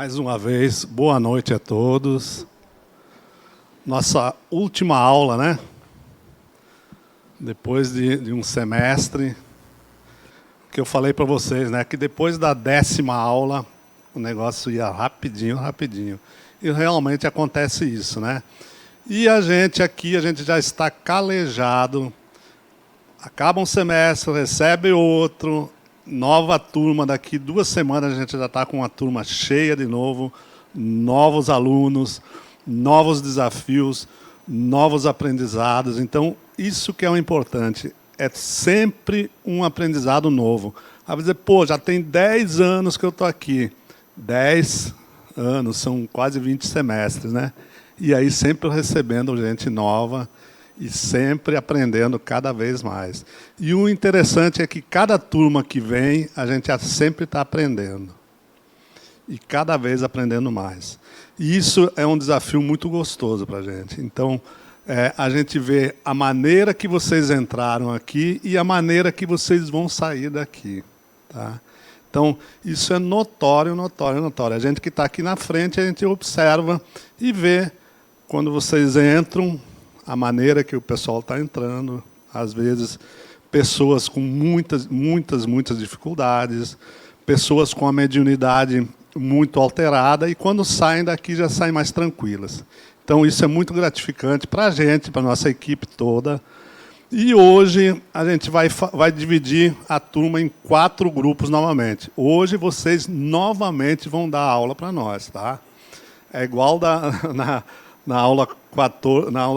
Mais uma vez, boa noite a todos. Nossa última aula, né? Depois de um semestre, que eu falei para vocês, né? Que depois da 10ª aula, o negócio ia rapidinho, rapidinho. E realmente acontece isso, né? E a gente aqui, a gente já está calejado. Acaba um semestre, recebe outro, nova turma, daqui 2 semanas a gente já está com uma turma cheia de novo, novos alunos, novos desafios, novos aprendizados. Então, isso que é o importante, é sempre um aprendizado novo. Aí vai dizer, pô, já tem 10 anos que eu estou aqui. 10 anos, são quase 20 semestres, né? E aí sempre recebendo gente nova, e sempre aprendendo cada vez mais. E o interessante é que cada turma que vem, a gente sempre está aprendendo. E cada vez aprendendo mais. E isso é um desafio muito gostoso para a gente. Então, a gente vê a maneira que vocês entraram aqui e a maneira que vocês vão sair daqui. Tá? Então, isso é notório, notório, notório. A gente que está aqui na frente, a gente observa e vê quando vocês entram, a maneira que o pessoal está entrando, às vezes, pessoas com muitas dificuldades, pessoas com a mediunidade muito alterada, e quando saem daqui já saem mais tranquilas. Então, isso é muito gratificante para a gente, para a nossa equipe toda. E hoje a gente vai dividir a turma em 4 grupos novamente. Hoje vocês novamente vão dar aula para nós, tá? É igual na aula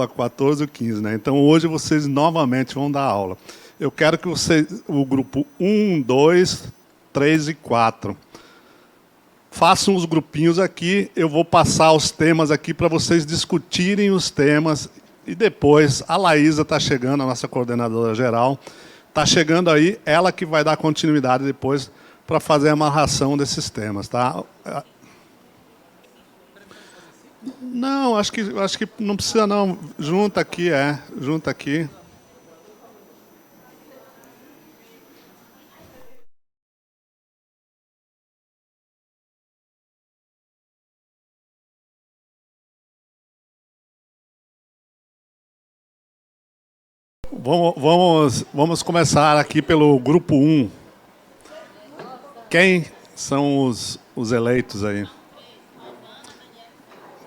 14 e 15, né? Então, hoje vocês novamente vão dar aula. Eu quero que vocês, o grupo 1, 2, 3 e 4, façam os grupinhos aqui, eu vou passar os temas aqui para vocês discutirem os temas, e depois a Laísa está chegando, a nossa coordenadora geral, está chegando aí, ela que vai dar continuidade depois para fazer a amarração desses temas, tá? Não, acho que não precisa não. Junta aqui, junta aqui. Vamos começar aqui pelo grupo 1. Quem são os eleitos aí?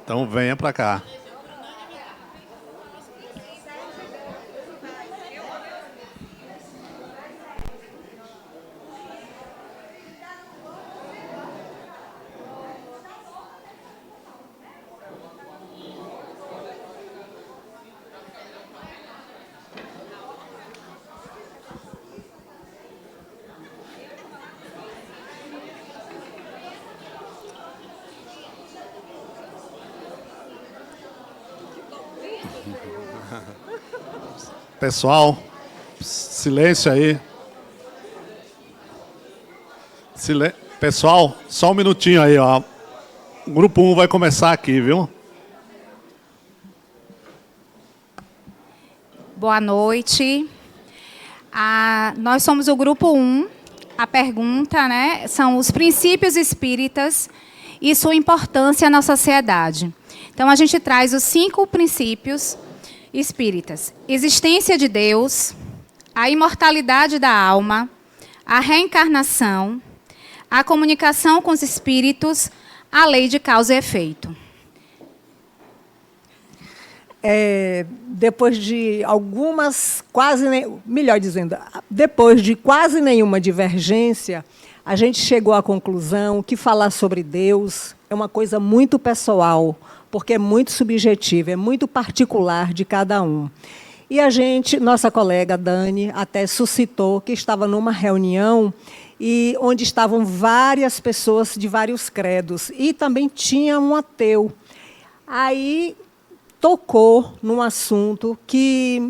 Então, venha para cá. Pessoal, silêncio aí. Pessoal, só um minutinho aí, ó. O grupo 1 vai começar aqui, viu? Boa noite. Nós somos o grupo 1. A pergunta, né, são os princípios espíritas e sua importância na sociedade. Então, a gente traz os 5 princípios espíritas: existência de Deus, a imortalidade da alma, a reencarnação, a comunicação com os espíritos, a lei de causa e efeito. Depois de depois de quase nenhuma divergência, a gente chegou à conclusão que falar sobre Deus é uma coisa muito pessoal, porque é muito subjetivo, é muito particular de cada um. E nossa colega Dani, até suscitou que estava numa reunião onde estavam várias pessoas de vários credos, e também tinha um ateu. Aí tocou num assunto que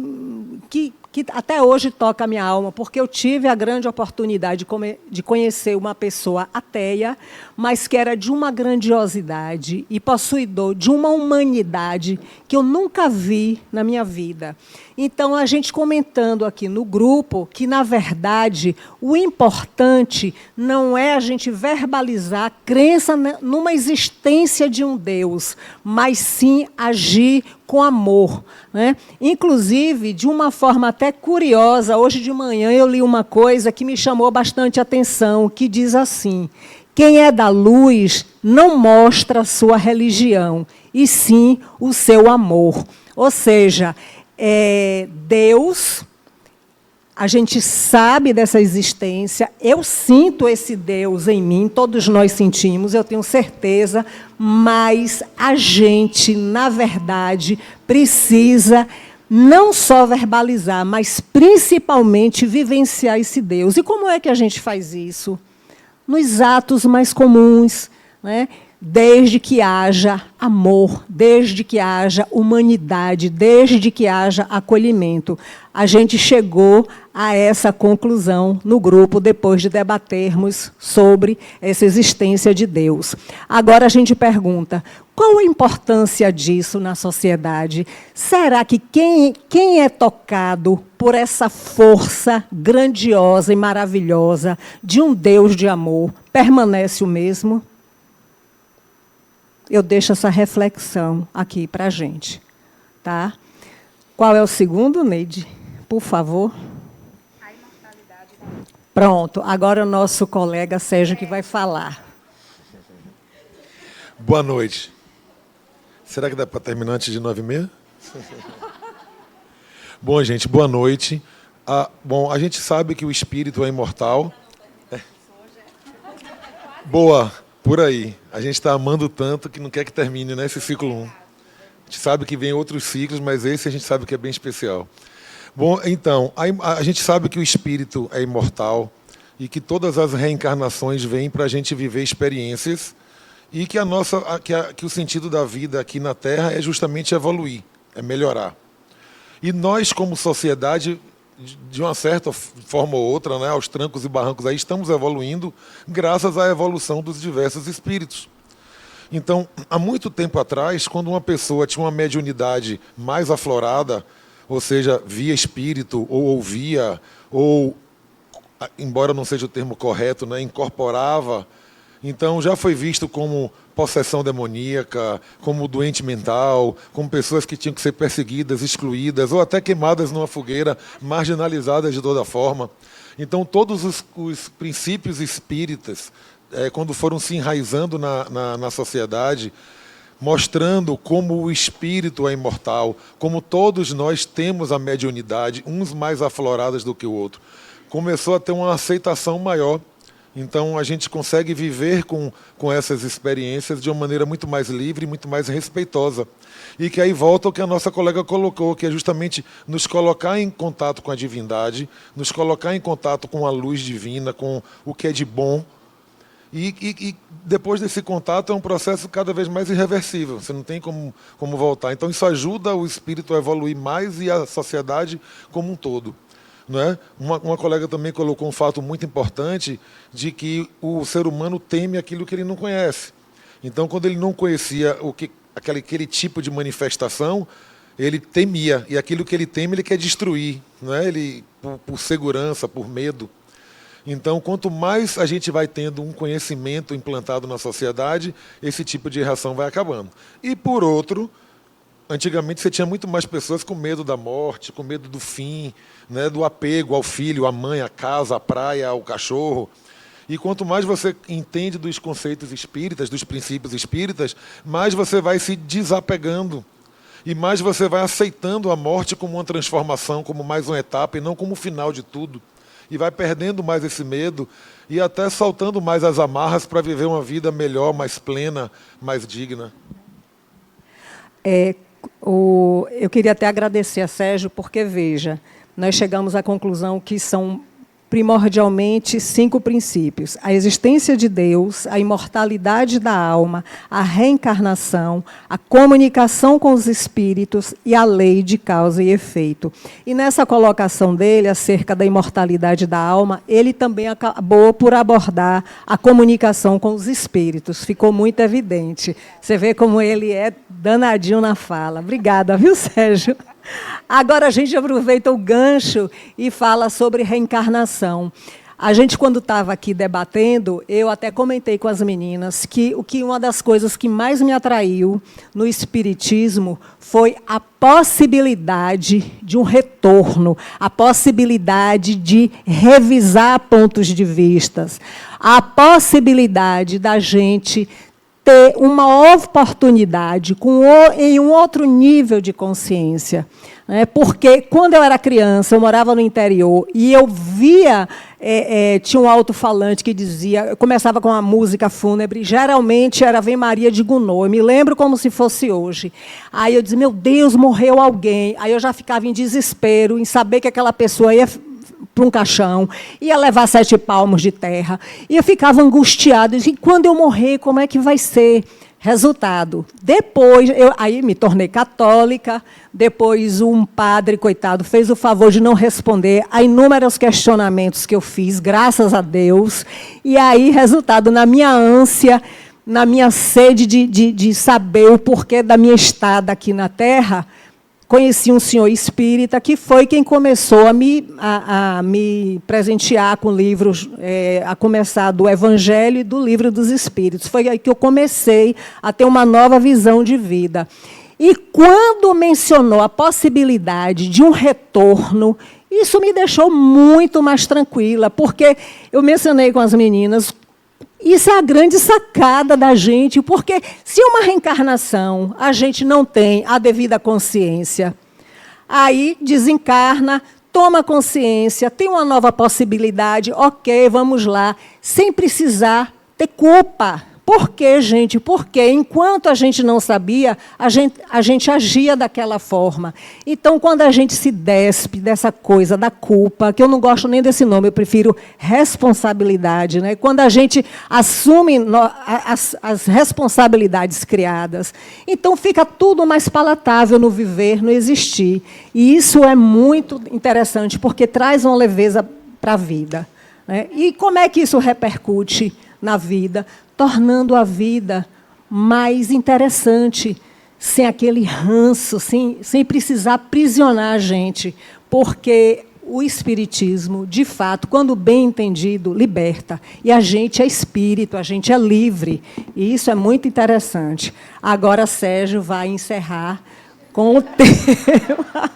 que até hoje toca a minha alma, porque eu tive a grande oportunidade de conhecer uma pessoa ateia, mas que era de uma grandiosidade e possuidor de uma humanidade que eu nunca vi na minha vida. Então, a gente comentando aqui no grupo que, na verdade, o importante não é a gente verbalizar a crença numa existência de um Deus, mas sim agir com amor, né? Inclusive, de uma forma até curiosa, hoje de manhã eu li uma coisa que me chamou bastante atenção, que diz assim: quem é da luz não mostra a sua religião, e sim o seu amor. Ou seja, Deus, a gente sabe dessa existência, eu sinto esse Deus em mim, todos nós sentimos, eu tenho certeza, mas a gente, na verdade, precisa não só verbalizar, mas principalmente vivenciar esse Deus. E como é que a gente faz isso? Nos atos mais comuns, né? Desde que haja amor, desde que haja humanidade, desde que haja acolhimento. A gente chegou a essa conclusão no grupo, depois de debatermos sobre essa existência de Deus. Agora a gente pergunta, qual a importância disso na sociedade? Será que quem é tocado por essa força grandiosa e maravilhosa de um Deus de amor permanece o mesmo? Eu deixo essa reflexão aqui para a gente. Tá? Qual é o segundo, Neide? Por favor. A imortalidade. Pronto, agora o nosso colega Sérgio que vai falar. Boa noite. Será que dá para terminar antes de 9h30? Bom, gente, boa noite. Bom, a gente sabe que o espírito é imortal. Boa. Por aí. A gente está amando tanto que não quer que termine, né, esse ciclo 1. A gente sabe que vem outros ciclos, mas esse a gente sabe que é bem especial. Bom, então, a gente sabe que o espírito é imortal e que todas as reencarnações vêm para a gente viver experiências e que, que o sentido da vida aqui na Terra é justamente evoluir, é melhorar. E nós, como sociedade, de uma certa forma ou outra, né, aos trancos e barrancos, aí estamos evoluindo graças à evolução dos diversos espíritos. Então, há muito tempo atrás, quando uma pessoa tinha uma mediunidade mais aflorada, ou seja, via espírito, ou ouvia, ou, embora não seja o termo correto, né, incorporava, então já foi visto como possessão demoníaca, como doente mental, como pessoas que tinham que ser perseguidas, excluídas, ou até queimadas numa fogueira, marginalizadas de toda forma. Então, todos os princípios espíritas, quando foram se enraizando na sociedade, mostrando como o espírito é imortal, como todos nós temos a mediunidade, uns mais afloradas do que o outro, começou a ter uma aceitação maior. Então, a gente consegue viver com essas experiências de uma maneira muito mais livre, muito mais respeitosa. E que aí volta o que a nossa colega colocou, que é justamente nos colocar em contato com a divindade, nos colocar em contato com a luz divina, com o que é de bom. E depois desse contato é um processo cada vez mais irreversível, você não tem como voltar. Então, isso ajuda o espírito a evoluir mais e a sociedade como um todo. Não é? Uma colega também colocou um fato muito importante de que o ser humano teme aquilo que ele não conhece. Então, quando ele não conhecia aquele tipo de manifestação, ele temia. E aquilo que ele teme, ele quer destruir. Não é? Ele, por segurança, por medo. Então, quanto mais a gente vai tendo um conhecimento implantado na sociedade, esse tipo de reação vai acabando. E, por outro, antigamente você tinha muito mais pessoas com medo da morte, com medo do fim, né, do apego ao filho, à mãe, à casa, à praia, ao cachorro. E quanto mais você entende dos conceitos espíritas, dos princípios espíritas, mais você vai se desapegando. E mais você vai aceitando a morte como uma transformação, como mais uma etapa, e não como o final de tudo. E vai perdendo mais esse medo e até soltando mais as amarras para viver uma vida melhor, mais plena, mais digna. Eu queria até agradecer a Sérgio, porque, veja, nós chegamos à conclusão que são primordialmente 5 princípios: a existência de Deus, a imortalidade da alma, a reencarnação, a comunicação com os espíritos e a lei de causa e efeito. E nessa colocação dele, acerca da imortalidade da alma, ele também acabou por abordar a comunicação com os espíritos. Ficou muito evidente. Você vê como ele é danadinho na fala. Obrigada, viu, Sérgio? Agora a gente aproveita o gancho e fala sobre reencarnação. A gente, quando estava aqui debatendo, eu até comentei com as meninas que uma das coisas que mais me atraiu no espiritismo foi a possibilidade de um retorno, a possibilidade de revisar pontos de vistas, a possibilidade da gente ter uma oportunidade em um outro nível de consciência. Porque, quando eu era criança, eu morava no interior, e eu via, tinha um alto-falante que dizia, começava com uma música fúnebre, geralmente era Ave Maria de Gounod, eu me lembro como se fosse hoje. Aí eu dizia, meu Deus, morreu alguém. Aí eu já ficava em desespero, em saber que aquela pessoa ia para um caixão, ia levar 7 palmos de terra, e eu ficava angustiada, e quando eu morrer, como é que vai ser? Resultado, depois, aí me tornei católica, depois um padre, coitado, fez o favor de não responder a inúmeros questionamentos que eu fiz, graças a Deus, e aí, resultado, na minha ânsia, na minha sede de saber o porquê da minha estada aqui na Terra, conheci um senhor espírita que foi quem começou a me presentear com livros, a começar do Evangelho e do Livro dos Espíritos. Foi aí que eu comecei a ter uma nova visão de vida. E quando mencionou a possibilidade de um retorno, isso me deixou muito mais tranquila, porque eu mencionei com as meninas, isso é a grande sacada da gente, porque se uma reencarnação a gente não tem a devida consciência, aí desencarna, toma consciência, tem uma nova possibilidade, ok, vamos lá, sem precisar ter culpa. Por quê, gente? Porque enquanto a gente não sabia, a gente agia daquela forma. Então, quando a gente se despe dessa coisa da culpa, que eu não gosto nem desse nome, eu prefiro responsabilidade, né? Quando a gente assume as responsabilidades criadas, então fica tudo mais palatável no viver, no existir. E isso é muito interessante, porque traz uma leveza para a vida, né? E como é que isso repercute na vida? Tornando a vida mais interessante, sem aquele ranço, sem precisar aprisionar a gente, porque o espiritismo, de fato, quando bem entendido, liberta. E a gente é espírito, a gente é livre, e isso é muito interessante. Agora, Sérgio vai encerrar com o tema...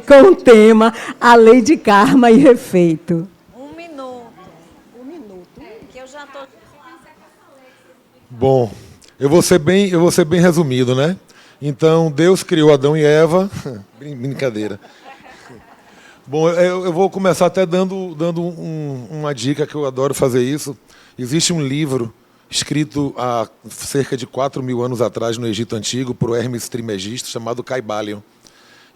com o tema A Lei de Karma e Efeito. Bom, eu vou ser bem resumido, né? Então, Deus criou Adão e Eva. Brincadeira. Bom, eu vou começar até dando uma dica, que eu adoro fazer isso. Existe um livro escrito há cerca de 4.000 anos atrás, no Egito Antigo, por Hermes Trismegisto, chamado Caibalion.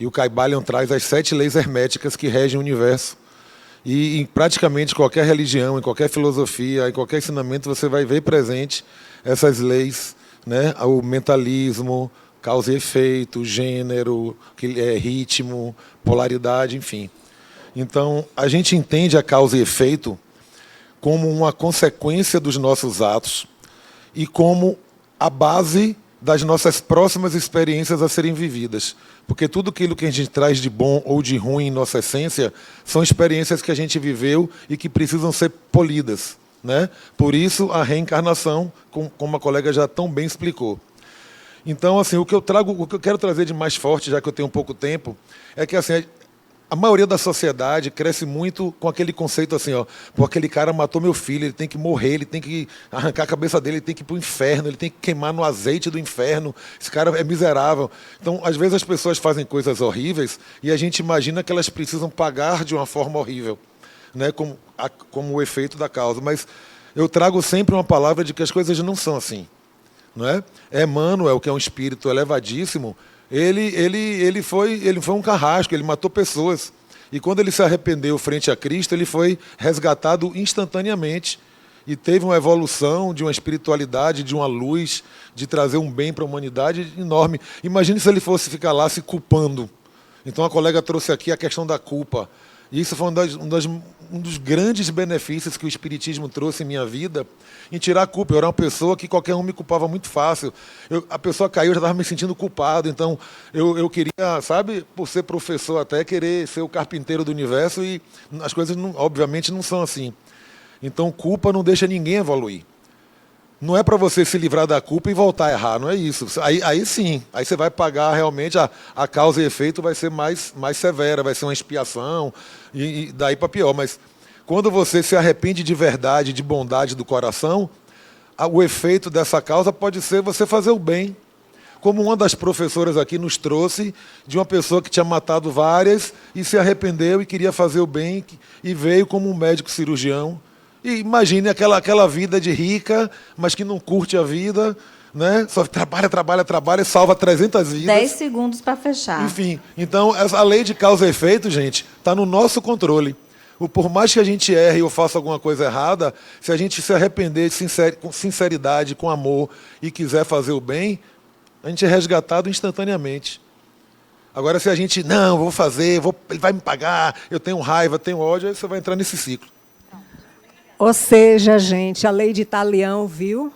E o Caibalion traz as 7 leis herméticas que regem o universo. E em praticamente qualquer religião, em qualquer filosofia, em qualquer ensinamento, você vai ver presente essas leis, né? O mentalismo, causa e efeito, gênero, ritmo, polaridade, enfim. Então, a gente entende a causa e efeito como uma consequência dos nossos atos e como a base das nossas próximas experiências a serem vividas. Porque tudo aquilo que a gente traz de bom ou de ruim em nossa essência são experiências que a gente viveu e que precisam ser polidas, né? Por isso, a reencarnação, como a colega já tão bem explicou. Então, assim, o que eu quero trazer de mais forte, já que eu tenho pouco tempo, é que assim, a maioria da sociedade cresce muito com aquele conceito assim, ó, pô, aquele cara matou meu filho, ele tem que morrer, ele tem que arrancar a cabeça dele, ele tem que ir para o inferno, ele tem que queimar no azeite do inferno, esse cara é miserável. Então, às vezes as pessoas fazem coisas horríveis e a gente imagina que elas precisam pagar de uma forma horrível, né, como o efeito da causa. Mas eu trago sempre uma palavra de que as coisas não são assim, não é? Emmanuel, que é um espírito elevadíssimo, ele foi um carrasco, ele matou pessoas. E quando ele se arrependeu frente a Cristo, ele foi resgatado instantaneamente e teve uma evolução de uma espiritualidade, de uma luz, de trazer um bem para a humanidade enorme. Imagine se ele fosse ficar lá se culpando. Então a colega trouxe aqui a questão da culpa. E isso foi um dos grandes benefícios que o Espiritismo trouxe em minha vida, em tirar a culpa. Eu era uma pessoa que qualquer um me culpava muito fácil. A pessoa caiu, eu já estava me sentindo culpado. Então, eu queria, sabe, por ser professor até, querer ser o carpinteiro do universo, e as coisas, obviamente, não são assim. Então, culpa não deixa ninguém evoluir. Não é para você se livrar da culpa e voltar a errar, não é isso. Aí sim, aí você vai pagar realmente, a causa e efeito vai ser mais severa, vai ser uma expiação, e daí para pior. Mas quando você se arrepende de verdade, de bondade do coração, o efeito dessa causa pode ser você fazer o bem. Como uma das professoras aqui nos trouxe, de uma pessoa que tinha matado várias e se arrependeu e queria fazer o bem, e veio como um médico cirurgião. E imagine aquela vida de rica, mas que não curte a vida, né? Só trabalha, salva 300 vidas. 10 segundos para fechar. Enfim, então a lei de causa e efeito, gente, está no nosso controle. Por mais que a gente erre ou faça alguma coisa errada, se a gente se arrepender com sinceridade, com amor, e quiser fazer o bem, a gente é resgatado instantaneamente. Agora, se a gente, não, vou fazer, ele vai me pagar, eu tenho raiva, tenho ódio, aí você vai entrar nesse ciclo. Ou seja, gente, a lei de Talião, viu?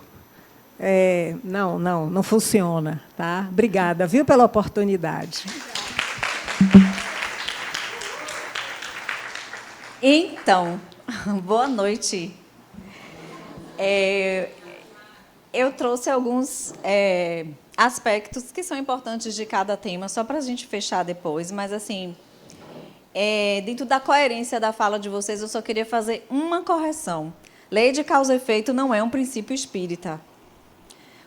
Não funciona, tá? Obrigada, viu, pela oportunidade. Então, boa noite. Eu trouxe alguns aspectos que são importantes de cada tema, só para a gente fechar depois, mas, assim, dentro da coerência da fala de vocês, eu só queria fazer uma correção. Lei de causa e efeito não é um princípio espírita.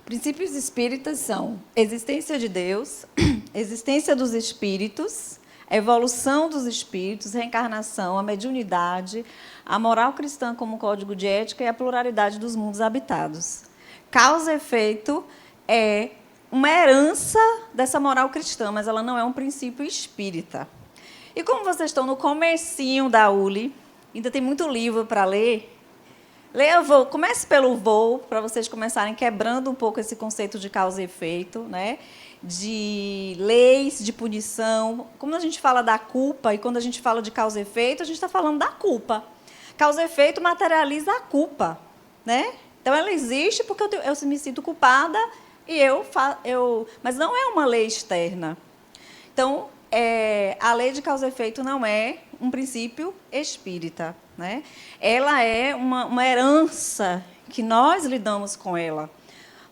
Princípios espíritas são existência de Deus, existência dos espíritos, evolução dos espíritos, reencarnação, a mediunidade, a moral cristã como código de ética e a pluralidade dos mundos habitados. Causa e efeito é uma herança dessa moral cristã, mas ela não é um princípio espírita. E como vocês estão no comecinho da ULI, ainda tem muito livro para ler, comece pelo voo, para vocês começarem quebrando um pouco esse conceito de causa e efeito, né? De leis de punição. Como a gente fala da culpa, e quando a gente fala de causa e efeito, a gente está falando da culpa. Causa e efeito materializa a culpa, né? Então, ela existe porque eu me sinto culpada, mas não é uma lei externa. Então, a lei de causa e efeito não é um princípio espírita, né? Ela é uma herança que nós lidamos com ela.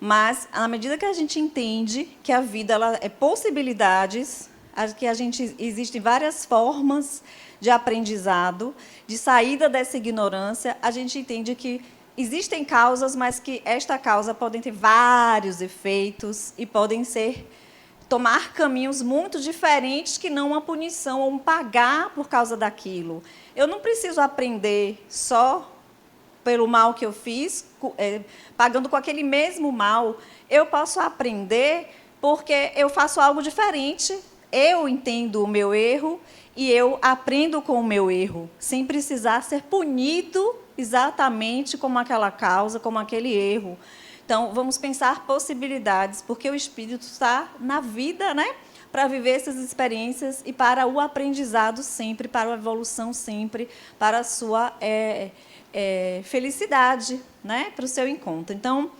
Mas, à medida que a gente entende que a vida ela é possibilidades, que existem várias formas de aprendizado, de saída dessa ignorância, a gente entende que existem causas, mas que esta causa podem ter vários efeitos e podem tomar caminhos muito diferentes que não uma punição ou um pagar por causa daquilo. Eu não preciso aprender só pelo mal que eu fiz, pagando com aquele mesmo mal. Eu posso aprender porque eu faço algo diferente, eu entendo o meu erro e eu aprendo com o meu erro, sem precisar ser punido exatamente como aquela causa, como aquele erro. Então, vamos pensar possibilidades, porque o espírito está na vida, né, para viver essas experiências e para o aprendizado sempre, para a evolução sempre, para a sua felicidade, né, para o seu encontro. Então,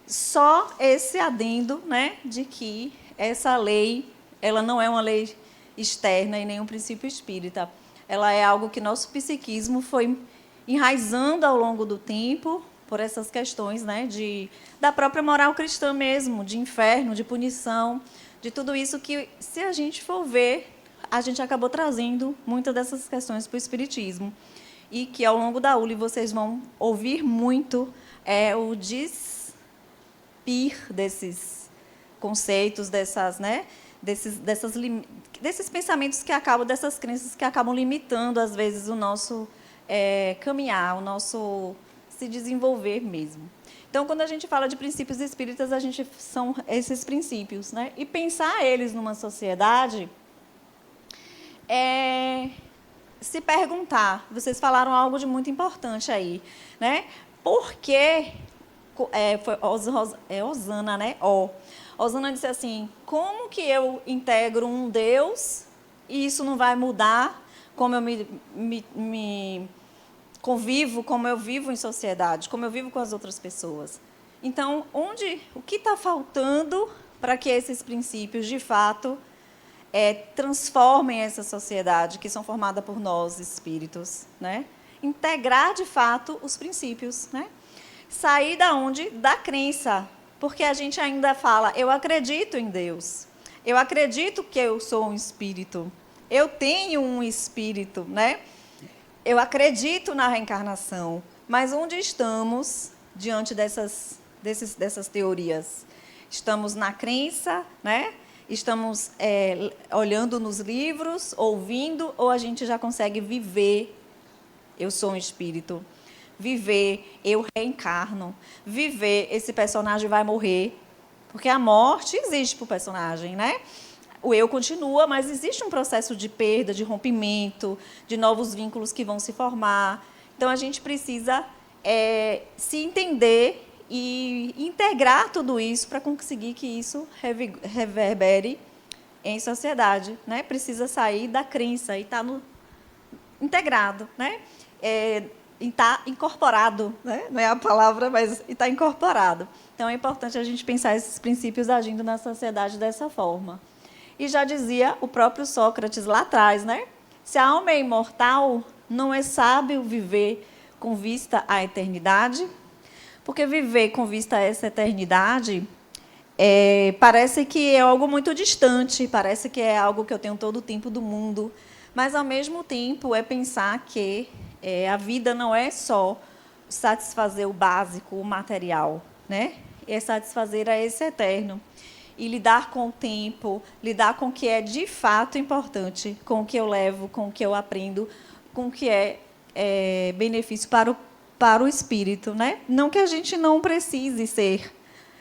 só esse adendo, né, de que essa lei ela não é uma lei externa e nem um princípio espírita. Ela é algo que nosso psiquismo foi enraizando ao longo do tempo, por essas questões, né, da própria moral cristã mesmo, de inferno, de punição, de tudo isso que, se a gente for ver, a gente acabou trazendo muitas dessas questões para o espiritismo. E que, ao longo da ULI, vocês vão ouvir muito o despir desses conceitos, desses pensamentos que acabam, dessas crenças que acabam limitando, às vezes, o nosso caminhar, o nosso se desenvolver mesmo. Então, quando a gente fala de princípios espíritas, são esses princípios, né? E pensar eles numa sociedade se perguntar, vocês falaram algo de muito importante aí, né? Por que foi Osana, né? Osana disse assim: como que eu integro um Deus e isso não vai mudar como eu me convivo, como eu vivo em sociedade, como eu vivo com as outras pessoas? Então, o que está faltando para que esses princípios, de fato, transformem essa sociedade que são formada por nós, espíritos, né? Integrar, de fato, os princípios, né? Sair da onde? Da crença, porque a gente ainda fala, eu acredito em Deus, eu acredito que eu sou um espírito, eu tenho um espírito, né? Eu acredito na reencarnação, mas onde estamos diante dessas teorias? Estamos na crença, né? Estamos olhando nos livros, ouvindo, ou a gente já consegue viver, eu sou um espírito, viver, eu reencarno, viver, esse personagem vai morrer, porque a morte existe para o personagem, né? O eu continua, mas existe um processo de perda, de rompimento, de novos vínculos que vão se formar. Então, a gente precisa se entender e integrar tudo isso para conseguir que isso reverbere em sociedade, né? Precisa sair da crença e estar integrado, né? Está incorporado, né? Não é a palavra, mas está incorporado. Então, é importante a gente pensar esses princípios agindo na sociedade dessa forma. E já dizia o próprio Sócrates lá atrás, né? Se a alma é imortal, não é sábio viver com vista à eternidade, porque viver com vista a essa eternidade parece que é algo muito distante, parece que é algo que eu tenho todo o tempo do mundo, mas, ao mesmo tempo, é pensar que a vida não é só satisfazer o básico, o material, né? É satisfazer a esse eterno. E lidar com o tempo, lidar com o que é de fato importante, com o que eu levo, com o que eu aprendo, com o que é benefício para o espírito, né? Não que a gente não precise ser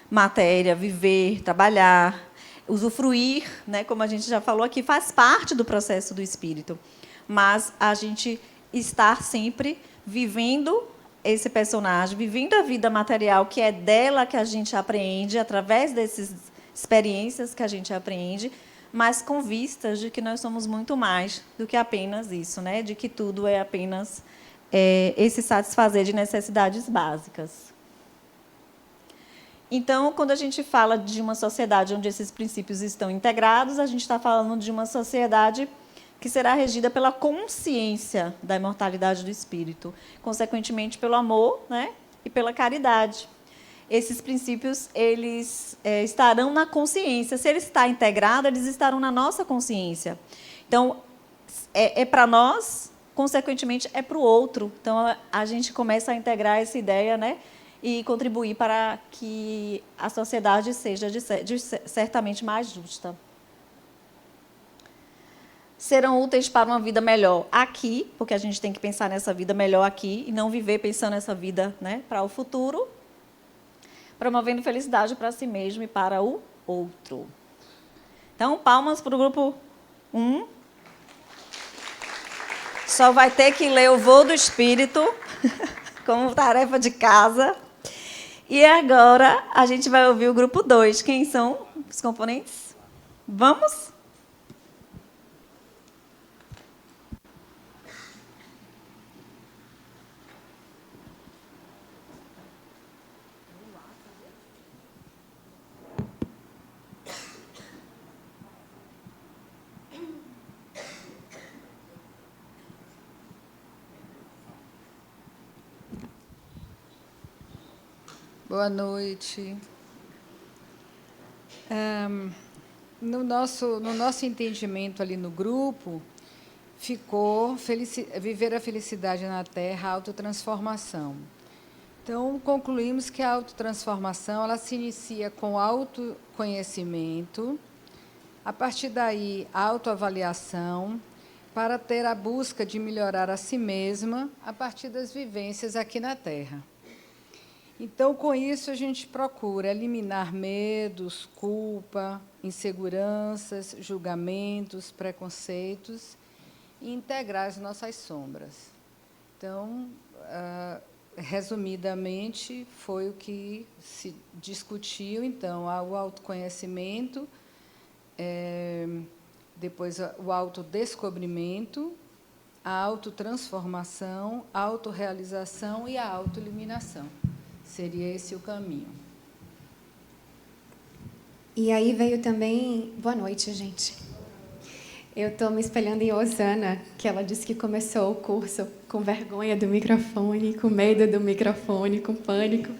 matéria, viver, trabalhar, usufruir, né? Como a gente já falou aqui, faz parte do processo do espírito. Mas a gente estar sempre vivendo esse personagem, vivendo a vida material, que é dela que a gente aprende, através dessas experiências que a gente aprende, mas com vistas de que nós somos muito mais do que apenas isso, né? De que tudo é apenas esse satisfazer de necessidades básicas. Então, quando a gente fala de uma sociedade onde esses princípios estão integrados, a gente está falando de uma sociedade que será regida pela consciência da imortalidade do espírito, consequentemente pelo amor, né, e pela caridade. Esses princípios eles estarão na consciência. Se ele está integrado, eles estarão na nossa consciência. Então, para nós, consequentemente, é para o outro. Então, a gente começa a integrar essa ideia, né, e contribuir para que a sociedade seja, certamente, mais justa. Serão úteis para uma vida melhor aqui, porque a gente tem que pensar nessa vida melhor aqui e não viver pensando nessa vida, né, para o futuro, promovendo felicidade para si mesmo e para o outro. Então, palmas para o grupo 1. Só vai ter que ler o Voo do Espírito como tarefa de casa. E agora a gente vai ouvir o grupo 2. Quem são os componentes? Vamos? Boa noite. No nosso entendimento ali no grupo, ficou viver a felicidade na Terra, a autotransformação. Então, concluímos que a autotransformação ela se inicia com autoconhecimento, a partir daí, a autoavaliação, para ter a busca de melhorar a si mesma a partir das vivências aqui na Terra. Então, com isso, a gente procura eliminar medos, culpa, inseguranças, julgamentos, preconceitos e integrar as nossas sombras. Então, resumidamente, foi o que se discutiu. Então, o autoconhecimento, depois o autodescobrimento, a autotransformação, a autorrealização e a autoeliminação. Seria esse o caminho. E aí veio também... Boa noite, gente. Eu estou me espelhando em Osana, que ela disse que começou o curso com vergonha do microfone, com medo do microfone, com pânico.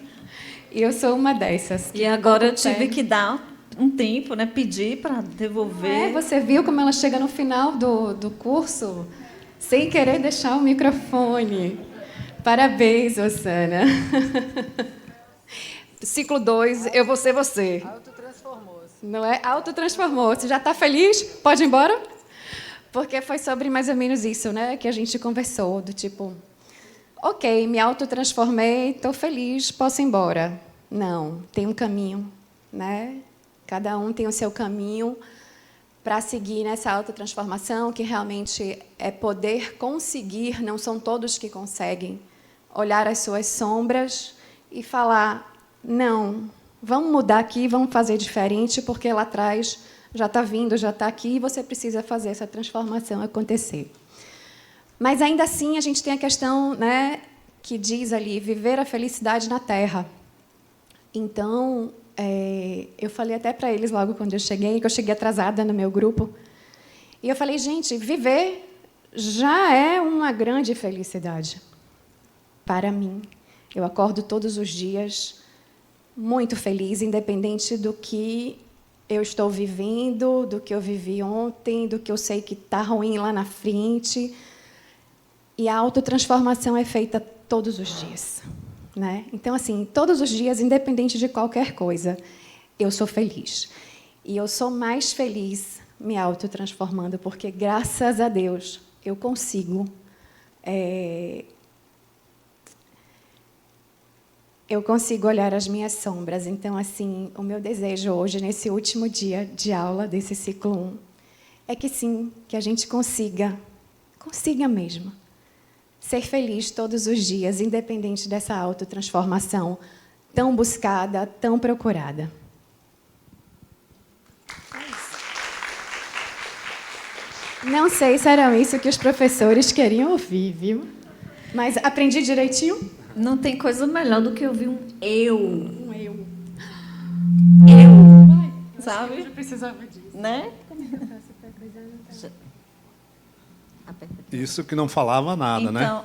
E eu sou uma dessas. E agora eu tive que dar um tempo, né, pedir para devolver. Você viu como ela chega no final do curso, sem querer deixar o microfone. Parabéns, Osana. Ciclo 2, eu vou ser você. Autotransformou-se. Não é? Autotransformou-se. Já está feliz? Pode ir embora? Porque foi sobre mais ou menos isso, né, que a gente conversou, do tipo, ok, me autotransformei, estou feliz, posso ir embora. Não, tem um caminho, né? Cada um tem o seu caminho para seguir nessa autotransformação, que realmente é poder conseguir, não são todos que conseguem, olhar as suas sombras e falar, não, vamos mudar aqui, vamos fazer diferente, porque lá atrás já está vindo, já está aqui, e você precisa fazer essa transformação acontecer. Mas, ainda assim, a gente tem a questão, né, que diz ali, viver a felicidade na Terra. Então, eu falei até para eles logo quando eu cheguei, que eu cheguei atrasada no meu grupo, e eu falei, gente, viver já é uma grande felicidade para mim. Eu acordo todos os dias muito feliz, independente do que eu estou vivendo, do que eu vivi ontem, do que eu sei que está ruim lá na frente. E a autotransformação é feita todos os dias, né? Então, assim, todos os dias, independente de qualquer coisa, eu sou feliz. E eu sou mais feliz me autotransformando, porque, graças a Deus, eu consigo olhar as minhas sombras. Então, assim, o meu desejo hoje, nesse último dia de aula desse ciclo 1, é que sim, que a gente consiga mesmo, ser feliz todos os dias, independente dessa autotransformação tão buscada, tão procurada. Não sei se era isso que os professores queriam ouvir, viu? Mas aprendi direitinho? Não tem coisa melhor do que ouvir um eu. Um eu. Eu. Sabe? Eu já precisava disso. Né? Isso que não falava nada, né? Então,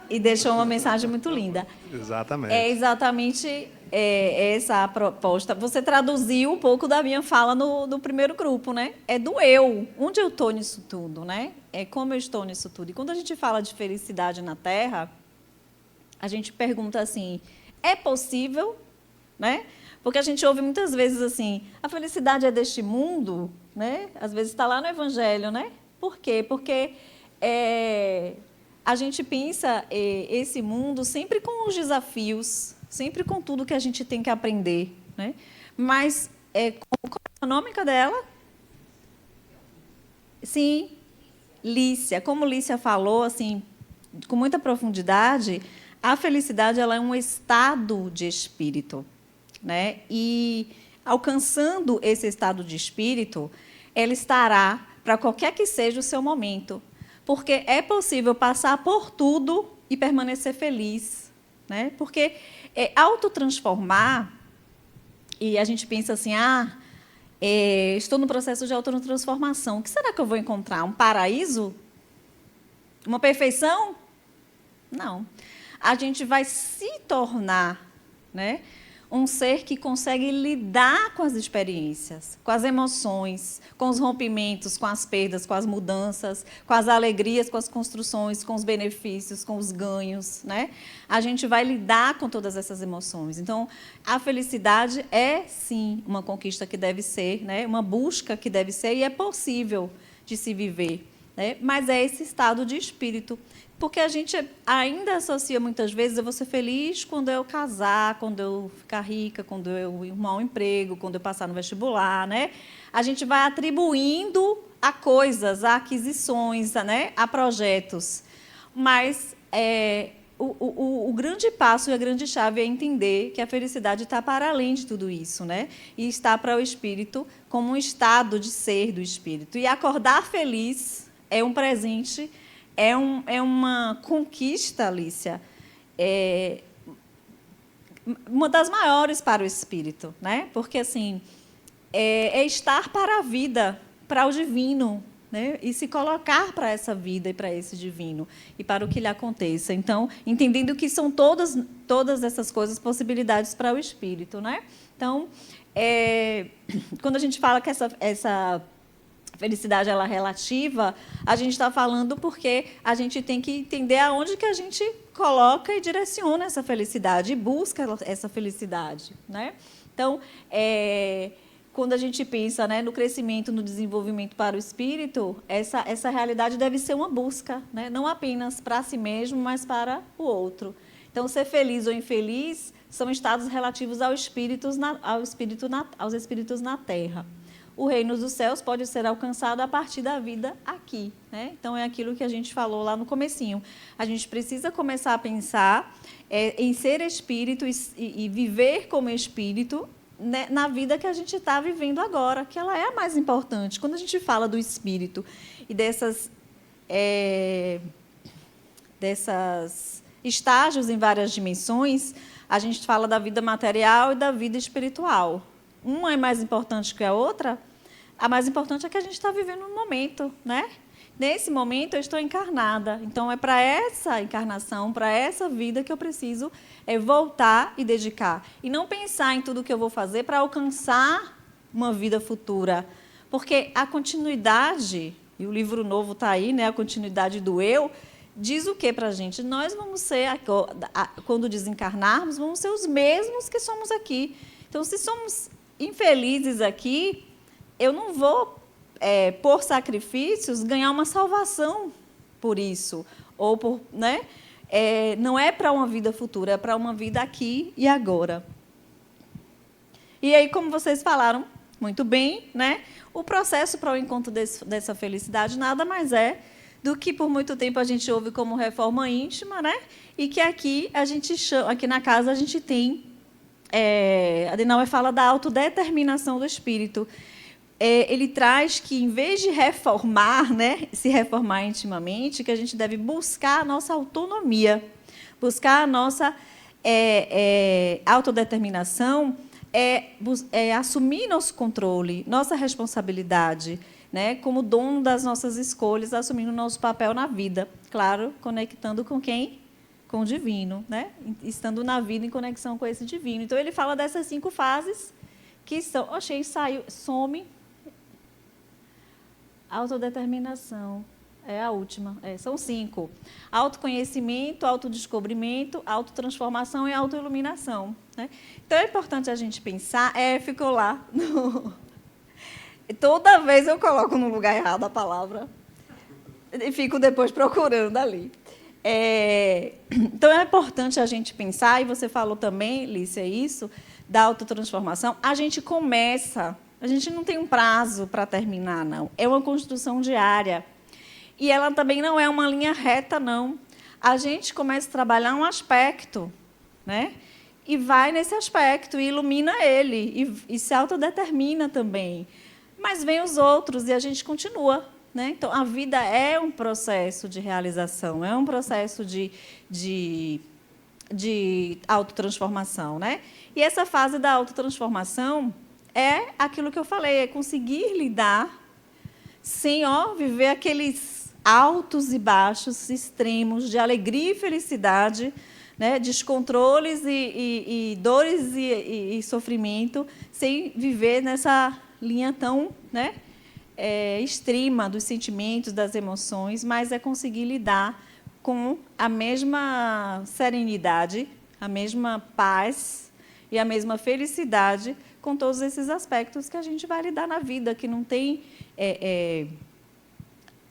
e deixou uma mensagem muito linda. Exatamente. É exatamente essa a proposta. Você traduziu um pouco da minha fala no primeiro grupo, né? É do eu. Onde eu estou nisso tudo, né? É como eu estou nisso tudo. E quando a gente fala de felicidade na Terra, a gente pergunta assim, é possível? Né? Porque a gente ouve muitas vezes assim, a felicidade é deste mundo, né? Às vezes está lá no Evangelho, né? Por quê? Porque a gente pensa esse mundo sempre com os desafios, sempre com tudo que a gente tem que aprender, né? Mas, qual é a nome dela? Sim, Lícia. Como Lícia falou, assim, com muita profundidade, a felicidade ela é um estado de espírito, né? E, alcançando esse estado de espírito, ela estará para qualquer que seja o seu momento, porque é possível passar por tudo e permanecer feliz, né? Porque autotransformar, e a gente pensa assim, estou no processo de autotransformação, o que será que eu vou encontrar? Um paraíso? Uma perfeição? Não. A gente vai se tornar, né, um ser que consegue lidar com as experiências, com as emoções, com os rompimentos, com as perdas, com as mudanças, com as alegrias, com as construções, com os benefícios, com os ganhos, né? A gente vai lidar com todas essas emoções. Então, a felicidade é, sim, uma conquista que deve ser, né? Uma busca que deve ser, e é possível de se viver. né? Mas é esse estado de espírito. Porque a gente ainda associa muitas vezes: eu vou ser feliz quando eu casar, quando eu ficar rica, quando eu arrumar um emprego, quando eu passar no vestibular, né? A gente vai atribuindo a coisas, a aquisições, né? A projetos. Mas o grande passo e a grande chave é entender que a felicidade está para além de tudo isso, né? E está para o espírito como um estado de ser do espírito. E acordar feliz é um presente, é uma conquista, Alicia, uma das maiores para o espírito, né? Porque assim é estar para a vida, para o divino, né? E se colocar para essa vida e para esse divino e para o que lhe aconteça. Então, entendendo que são todas essas coisas possibilidades para o espírito, né? Então, quando a gente fala que essa felicidade ela é relativa, a gente está falando porque a gente tem que entender aonde que a gente coloca e direciona essa felicidade e busca essa felicidade, né? Então, quando a gente pensa, né, no crescimento, no desenvolvimento para o espírito, essa realidade deve ser uma busca, né? Não apenas para si mesmo, mas para o outro. Então, ser feliz ou infeliz são estados relativos aos espíritos na Terra. O reino dos céus pode ser alcançado a partir da vida aqui, né? Então, é aquilo que a gente falou lá no comecinho. A gente precisa começar a pensar em ser espírito e viver como espírito, né, na vida que a gente está vivendo agora, que ela é a mais importante. Quando a gente fala do espírito e desses estágios em várias dimensões, a gente fala da vida material e da vida espiritual. Uma é mais importante que a outra. A mais importante é que a gente está vivendo no momento, né? Nesse momento, eu estou encarnada. Então, é para essa encarnação, para essa vida que eu preciso voltar e dedicar. E não pensar em tudo que eu vou fazer para alcançar uma vida futura. Porque a continuidade, e o livro novo está aí, né? A continuidade do eu, diz o que para a gente? Nós vamos ser, quando desencarnarmos, vamos ser os mesmos que somos aqui. Então, se somos infelizes aqui, eu não vou, por sacrifícios, ganhar uma salvação por isso. Ou por, né? Não é para uma vida futura, é para uma vida aqui e agora. E aí, como vocês falaram muito bem, né? O processo para o encontro dessa felicidade nada mais é do que por muito tempo a gente ouve como reforma íntima, né? E que aqui a gente chama, aqui na casa a gente tem, Adenauer fala da autodeterminação do espírito. Ele traz que, em vez de reformar, né, se reformar intimamente, que a gente deve buscar a nossa autonomia, buscar a nossa autodeterminação, assumir nosso controle, nossa responsabilidade, né, como dono das nossas escolhas, assumindo o nosso papel na vida. Claro, conectando com quem? Com o divino, né? Estando na vida em conexão com esse divino. Então, ele fala dessas 5 fases que são... some... Autodeterminação. É a última. São 5. Autoconhecimento, autodescobrimento, autotransformação e autoiluminação, né? Então, é importante a gente pensar... ficou lá. Toda vez eu coloco no lugar errado a palavra. E fico depois procurando ali. Então, é importante a gente pensar, e você falou também, Lícia, isso, da autotransformação. A gente começa... A gente não tem um prazo para terminar, não. É uma construção diária. E ela também não é uma linha reta, não. A gente começa a trabalhar um aspecto, né? E vai nesse aspecto, e ilumina ele, e se autodetermina também. Mas vem os outros, e a gente continua, né? Então, a vida é um processo de realização, é um processo de autotransformação, né? E essa fase da autotransformação é aquilo que eu falei, é conseguir lidar sem viver aqueles altos e baixos extremos de alegria e felicidade, né, descontroles e dores e sofrimento, sem viver nessa linha tão, né, extrema dos sentimentos, das emoções, mas é conseguir lidar com a mesma serenidade, a mesma paz e a mesma felicidade com todos esses aspectos que a gente vai lidar na vida, que não tem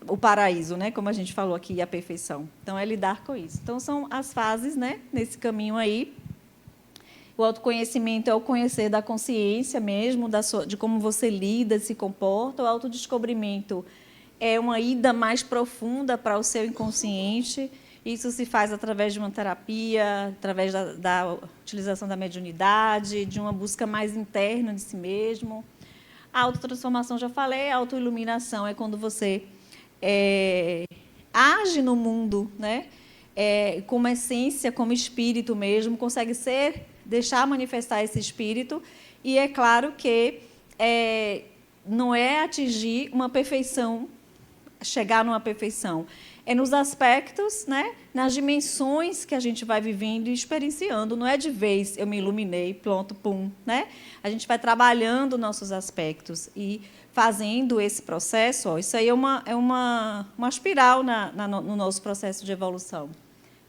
o paraíso, né? Como a gente falou aqui, a perfeição. Então, é lidar com isso. Então, são as fases, né? Nesse caminho aí. O autoconhecimento é o conhecer da consciência mesmo, de como você lida, se comporta. O autodescobrimento é uma ida mais profunda para o seu inconsciente. Isso se faz através de uma terapia, através da utilização da mediunidade, de uma busca mais interna de si mesmo. A autotransformação, já falei, a autoiluminação é quando você age no mundo, né? Como essência, como espírito mesmo, consegue deixar manifestar esse espírito. E é claro que não é atingir uma perfeição, chegar numa perfeição. É nos aspectos, né, nas dimensões que a gente vai vivendo e experienciando. Não é de vez, eu me iluminei, pronto, pum. Né? A gente vai trabalhando nossos aspectos e fazendo esse processo. Ó, isso aí é uma espiral no nosso processo de evolução.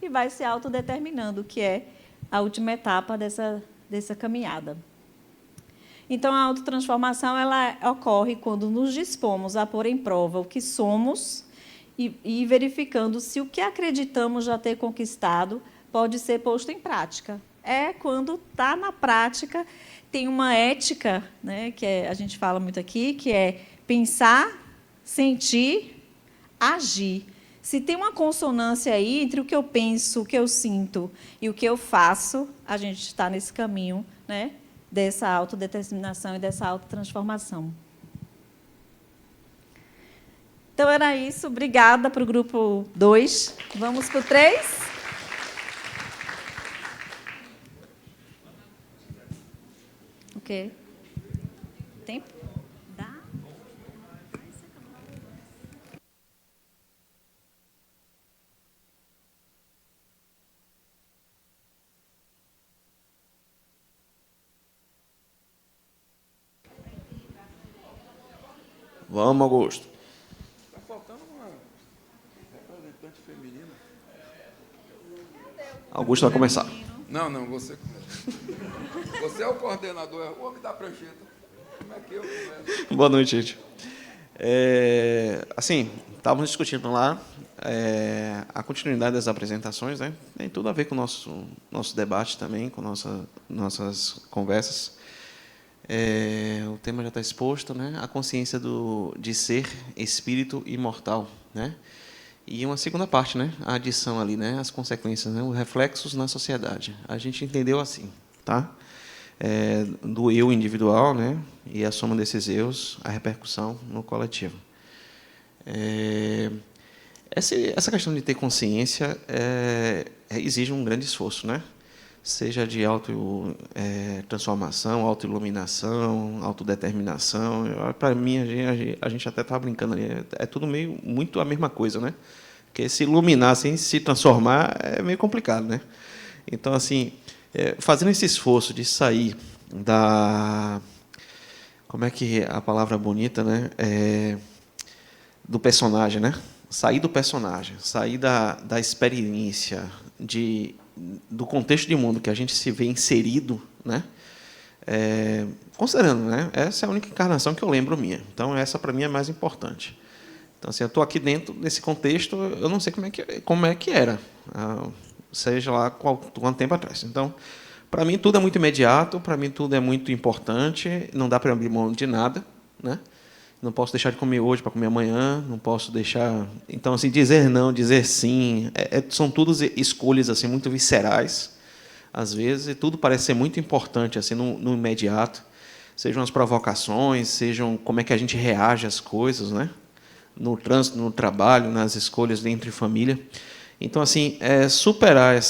E vai se autodeterminando, que é a última etapa dessa caminhada. Então, a autotransformação ela ocorre quando nos dispomos a pôr em prova o que somos e verificando se o que acreditamos já ter conquistado pode ser posto em prática. É quando está na prática, tem uma ética, né, que a gente fala muito aqui, que é pensar, sentir, agir. Se tem uma consonância aí entre o que eu penso, o que eu sinto e o que eu faço, a gente está nesse caminho, né, dessa autodeterminação e dessa autotransformação. Então, era isso. Obrigada para o grupo 2. Vamos para o 3? O quê? Tempo? Dá? Vamos, Augusto. Está faltando uma representante feminina. Augusto vai começar. Não, você começa. Você é o coordenador, é o homem da prancheta. Como é que eu começo? Boa noite, gente. Assim, estávamos discutindo lá a continuidade das apresentações, né? Tem tudo a ver com o nosso debate também, com nossas conversas. O tema já está exposto, né? A consciência de ser espírito imortal, né? E uma segunda parte, né? A adição ali, né? As consequências, né? Os reflexos na sociedade. A gente entendeu assim, tá? Do eu individual, né? E a soma desses eus, a repercussão no coletivo. Essa questão de ter consciência exige um grande esforço, né? Seja de transformação, autoiluminação, autodeterminação. Para mim, a gente até estava brincando ali, é tudo muito a mesma coisa, né? Porque se iluminar sem se transformar é meio complicado, né? Então, assim, fazendo esse esforço de sair como é que é a palavra bonita, né? Do personagem, né? Sair do personagem, sair da experiência, do contexto de mundo que a gente se vê inserido, né? Considerando, né? Essa é a única encarnação que eu lembro minha. Então, essa, para mim, é mais importante. Então, assim, eu estou aqui dentro desse contexto, eu não sei como é que era, seja lá quanto tempo atrás. Então, para mim, tudo é muito imediato, para mim, tudo é muito importante, não dá para abrir mão de nada, né? Não posso deixar de comer hoje para comer amanhã, não posso deixar... Então, assim, dizer não, dizer sim, são todas escolhas assim, muito viscerais, às vezes, e tudo parece ser muito importante assim, no imediato, sejam as provocações, sejam como é que a gente reage às coisas, né? No trânsito, no trabalho, nas escolhas dentro de família. Então, assim, superar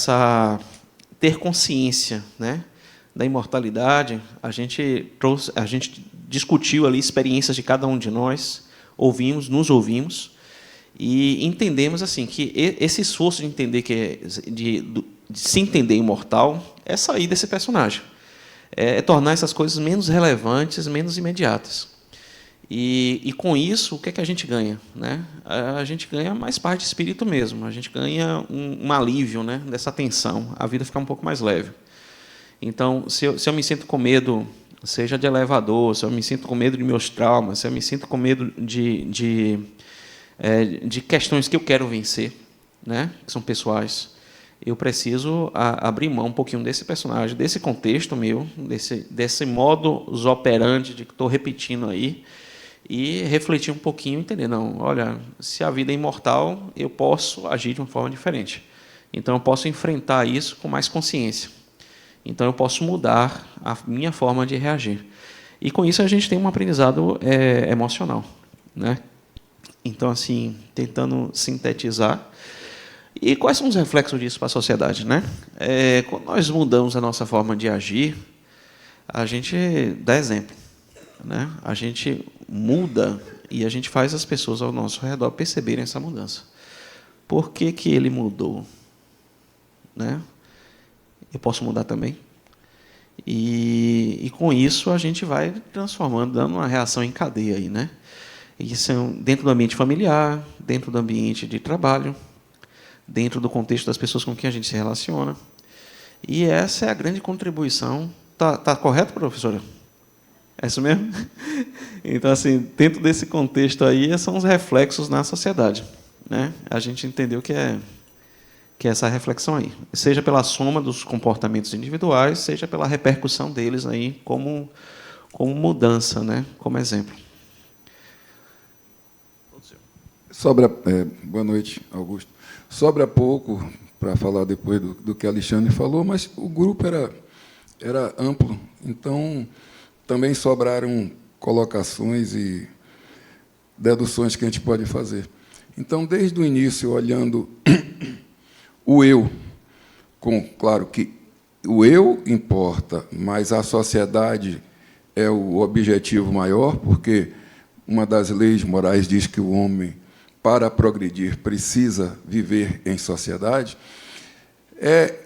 ter consciência, né, da imortalidade, a gente discutiu ali experiências de cada um de nós, nos ouvimos e entendemos assim que esse esforço de entender de se entender imortal é sair desse personagem, tornar essas coisas menos relevantes, menos imediatas. E com isso, o que é que a gente ganha, né? A gente ganha mais paz de espírito mesmo, a gente ganha um alívio, né, dessa tensão, a vida fica um pouco mais leve. Então, se eu me sinto com medo, seja de elevador, se eu me sinto com medo de meus traumas, se eu me sinto com medo de de questões que eu quero vencer, né, que são pessoais, eu preciso abrir mão um pouquinho desse personagem, desse contexto meu, desse modus operandi de que estou repetindo aí, e refletir um pouquinho, entender, não, olha, se a vida é imortal, eu posso agir de uma forma diferente. Então, eu posso enfrentar isso com mais consciência. Então, eu posso mudar a minha forma de reagir. E, com isso, a gente tem um aprendizado emocional, né? Então, assim, tentando sintetizar. E quais são os reflexos disso para a sociedade, né? Quando nós mudamos a nossa forma de agir, a gente dá exemplo, né? A gente muda e a gente faz as pessoas ao nosso redor perceberem essa mudança. Por que que ele mudou? Né? Eu posso mudar também. E com isso a gente vai transformando, dando uma reação em cadeia aí, né? Isso é dentro do ambiente familiar, dentro do ambiente de trabalho, dentro do contexto das pessoas com quem a gente se relaciona. E essa é a grande contribuição. Tá correto, professora? É isso mesmo? Então, assim, dentro desse contexto aí, são os reflexos na sociedade, né? A gente entendeu que é essa reflexão aí, seja pela soma dos comportamentos individuais, seja pela repercussão deles aí como mudança, né? Como exemplo. Boa noite, Augusto. Sobra pouco para falar depois do que Alexandre falou, mas o grupo era amplo, então também sobraram colocações e deduções que a gente pode fazer. Então, desde o início, olhando o eu, claro que o eu importa, mas a sociedade é o objetivo maior, porque uma das leis morais diz que o homem, para progredir, precisa viver em sociedade,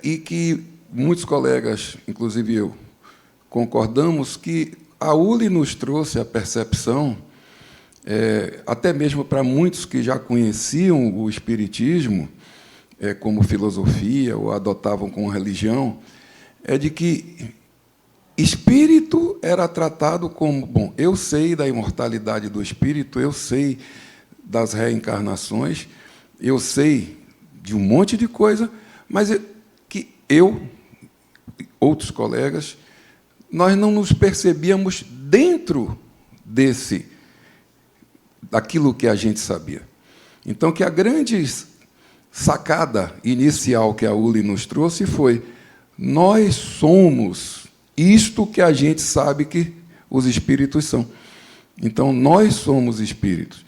e que muitos colegas, inclusive eu, concordamos que a ULI nos trouxe a percepção, até mesmo para muitos que já conheciam o Espiritismo, como filosofia, ou adotavam como religião, de que espírito era tratado como, bom, eu sei da imortalidade do espírito, eu sei das reencarnações, eu sei de um monte de coisa, mas que outros colegas, nós não nos percebíamos dentro daquilo que a gente sabia. Então, que a grande sacada inicial que a ULI nos trouxe foi: nós somos isto que a gente sabe que os espíritos são. Então, nós somos espíritos.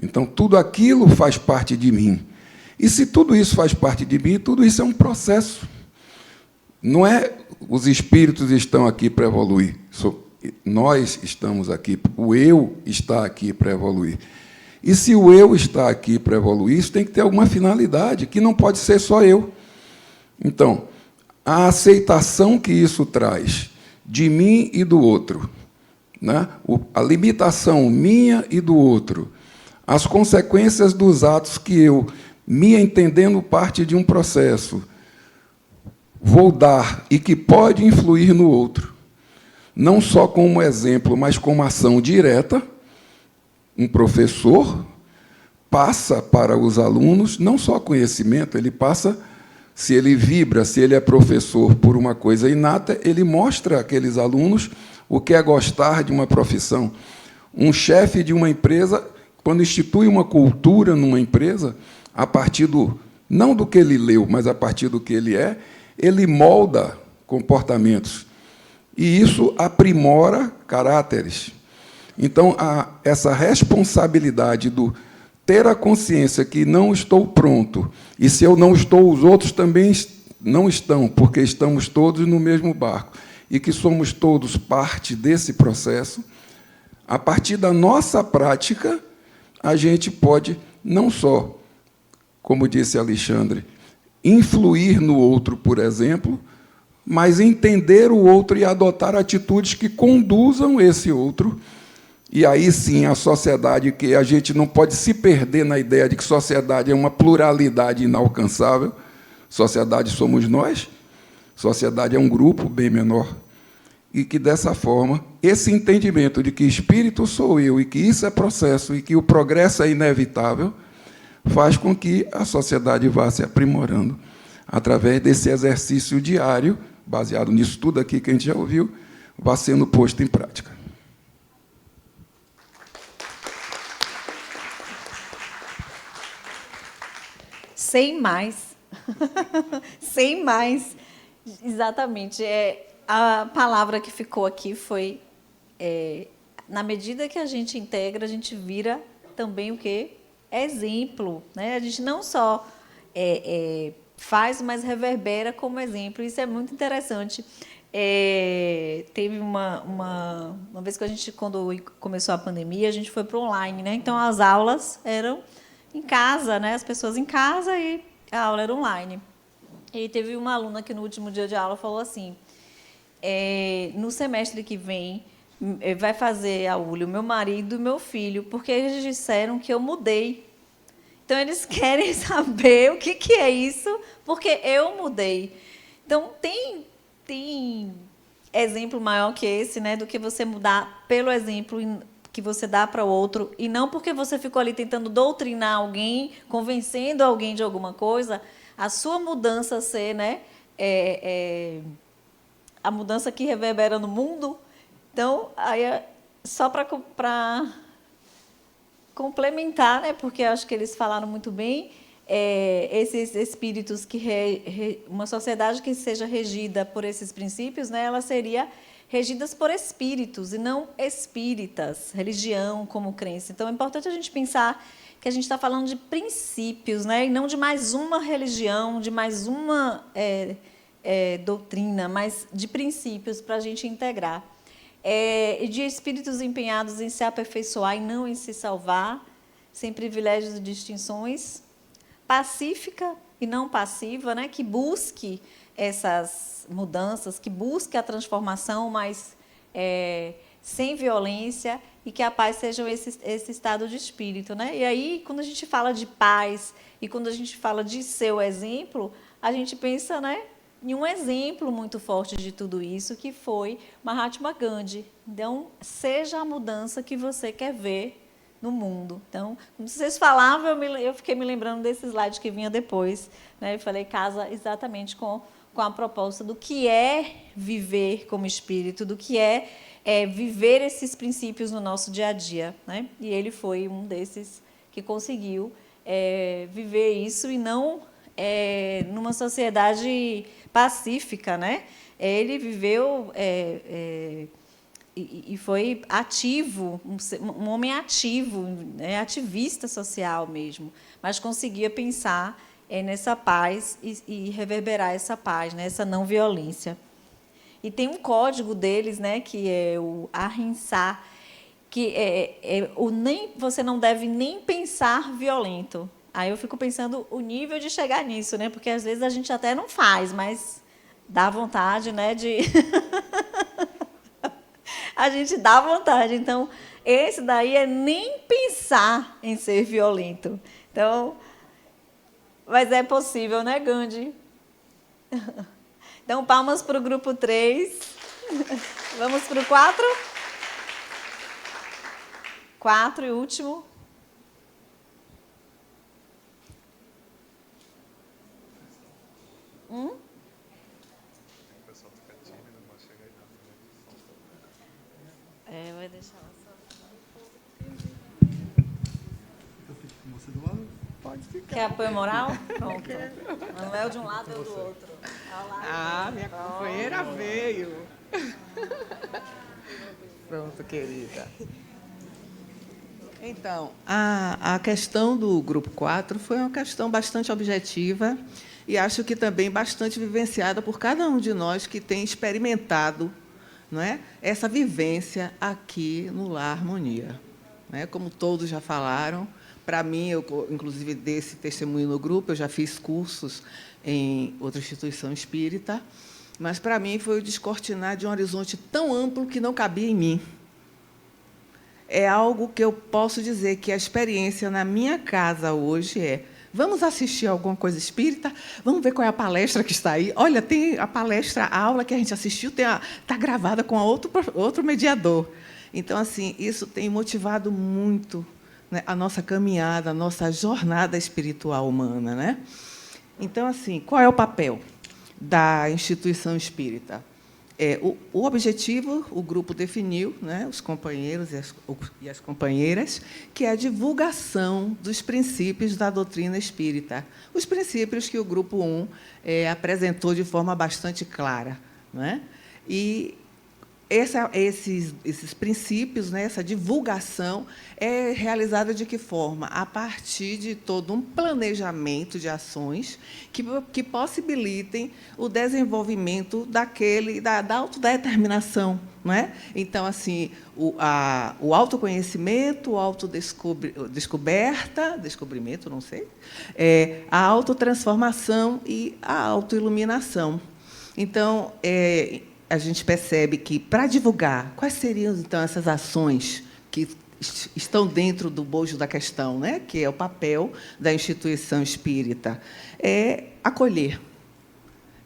Então, tudo aquilo faz parte de mim. E se tudo isso faz parte de mim, tudo isso é um processo. Não é os espíritos estão aqui para evoluir. Nós estamos aqui, o eu está aqui para evoluir. E se o eu está aqui para evoluir, isso tem que ter alguma finalidade, que não pode ser só eu. Então, a aceitação que isso traz de mim e do outro, né? A limitação minha e do outro, as consequências dos atos que eu, me entendendo parte de um processo, vou dar e que pode influir no outro, não só como exemplo, mas como ação direta. Um professor passa para os alunos não só conhecimento, ele passa, se ele vibra, se ele é professor por uma coisa inata, ele mostra àqueles alunos o que é gostar de uma profissão. Um chefe de uma empresa, quando institui uma cultura numa empresa, a partir não do que ele leu, mas a partir do que ele molda comportamentos. E isso aprimora caráteres. Então, essa responsabilidade do ter a consciência que não estou pronto, e se eu não estou, os outros também não estão, porque estamos todos no mesmo barco, e que somos todos parte desse processo, a partir da nossa prática, a gente pode não só, como disse Alexandre, influir no outro, por exemplo, mas entender o outro e adotar atitudes que conduzam esse outro. E aí sim a sociedade, que a gente não pode se perder na ideia de que sociedade é uma pluralidade inalcançável. Sociedade somos nós, sociedade é um grupo bem menor. e que, dessa forma, esse entendimento de que espírito sou eu e que isso é processo e que o progresso é inevitável, faz com que a sociedade vá se aprimorando através desse exercício diário, baseado nisso tudo aqui que a gente já ouviu, vá sendo posto em prática. Sem mais. Sem mais. Exatamente. A palavra que ficou aqui foi, na medida que a gente integra, a gente vira também o quê? Exemplo. Né? A gente não só faz, mas reverbera como exemplo. Isso é muito interessante. Teve uma vez que a gente, quando começou a pandemia, a gente foi para o online, né? Então as aulas eram em casa, né? As pessoas em casa e a aula era online. E teve uma aluna que no último dia de aula falou assim: no semestre que vem vai fazer a ULI o meu marido e meu filho, porque eles disseram que eu mudei. Então eles querem saber o que é isso, porque eu mudei. Então tem exemplo maior que esse, né, do que você mudar pelo exemplo que você dá para o outro, e não porque você ficou ali tentando doutrinar alguém, convencendo alguém de alguma coisa, a sua mudança ser, né, a mudança que reverbera no mundo. Então, aí só para complementar, né, porque acho que eles falaram muito bem, esses espíritos que uma sociedade que seja regida por esses princípios, né, ela seria regidas por espíritos e não espíritas, religião como crença. Então é importante a gente pensar que a gente está falando de princípios, né, e não de mais uma religião, de mais uma doutrina, mas de princípios para a gente integrar. De espíritos empenhados em se aperfeiçoar e não em se salvar, sem privilégios e distinções, pacífica e não passiva, né, que busque essas mudanças, que busque a transformação, mas sem violência, e que a paz seja esse estado de espírito. Né? E aí, quando a gente fala de paz e quando a gente fala de seu exemplo, a gente pensa, né, em um exemplo muito forte de tudo isso, que foi Mahatma Gandhi. Então, seja a mudança que você quer ver no mundo. Então, como vocês falavam, eu fiquei me lembrando desse slide que vinha depois. Né? Eu falei, casa exatamente com a proposta do que é viver como espírito, do que é viver esses princípios no nosso dia a dia. Né? E ele foi um desses que conseguiu viver isso, e não numa sociedade pacífica. Né? Ele viveu e foi ativo, um homem ativo, né? Ativista social mesmo, mas conseguia pensar nessa paz e reverberar essa paz, né? Essa não violência. E tem um código deles, né, que é o Ahimsa, que você não deve nem pensar violento. Aí eu fico pensando o nível de chegar nisso, né? Porque às vezes a gente até não faz, mas dá vontade, né, de a gente dá vontade. Então, esse daí é nem pensar em ser violento. Então, mas é possível, né, Gandhi? Então, palmas para o grupo 3. Vamos para o 4? 4 e último. Vai deixar ela só. Pode ficar. Quer apoio moral? Pronto. Manuel de um lado, eu do outro. Minha companheira veio. Pronto, querida. Então, a questão do grupo 4 foi uma questão bastante objetiva e acho que também bastante vivenciada por cada um de nós que tem experimentado, não é, essa vivência aqui no Lar Harmonia. Né? Como todos já falaram, para mim, eu, inclusive, desse testemunho no grupo, eu já fiz cursos em outra instituição espírita, mas, para mim, foi o descortinar de um horizonte tão amplo que não cabia em mim. É algo que eu posso dizer que a experiência na minha casa hoje Vamos assistir alguma coisa espírita, vamos ver qual é a palestra que está aí. Olha, tem a palestra, a aula que a gente assistiu, está gravada com outro mediador. Então, assim, isso tem motivado muito, né, a nossa caminhada, a nossa jornada espiritual humana, né? Então, assim, qual é o papel da instituição espírita? O objetivo, o grupo definiu, né, os companheiros e as companheiras, que é a divulgação dos princípios da doutrina espírita. Os princípios que o Grupo 1 apresentou de forma bastante clara. Não é? E esses princípios, né, essa divulgação, é realizada de que forma? A partir de todo um planejamento de ações que possibilitem o desenvolvimento da autodeterminação. Não é? Então, assim, o autoconhecimento, a descobrimento, não sei, a autotransformação e a autoiluminação. Então, a gente percebe que, para divulgar, quais seriam, então, essas ações que estão dentro do bojo da questão, né? Que é o papel da instituição espírita? É acolher.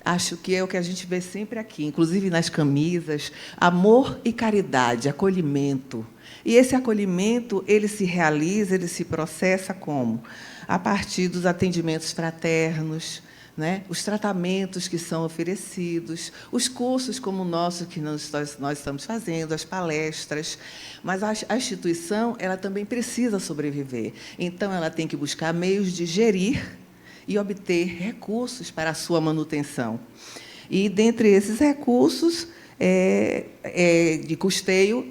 Acho que é o que a gente vê sempre aqui, inclusive nas camisas, amor e caridade, acolhimento. E esse acolhimento, ele se realiza, ele se processa como? A partir dos atendimentos fraternos, né? Os tratamentos que são oferecidos, os cursos como o nosso que nós estamos fazendo, as palestras. Mas a instituição, ela também precisa sobreviver. Então, ela tem que buscar meios de gerir e obter recursos para a sua manutenção. E, dentre esses recursos, de custeio,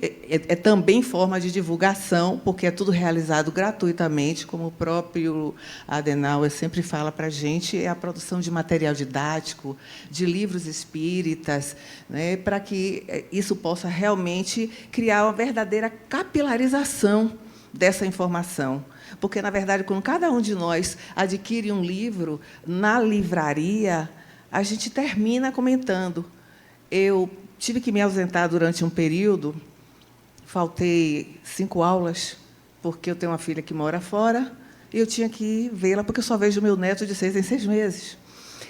também forma de divulgação, porque é tudo realizado gratuitamente, como o próprio Adenauer sempre fala para a gente, é a produção de material didático, de livros espíritas, né, para que isso possa realmente criar uma verdadeira capilarização dessa informação. Porque, na verdade, quando cada um de nós adquire um livro na livraria, a gente termina comentando. Eu tive que me ausentar durante um período, faltei 5 aulas, porque eu tenho uma filha que mora fora, e eu tinha que vê-la, porque eu só vejo meu neto de 6 em 6 meses.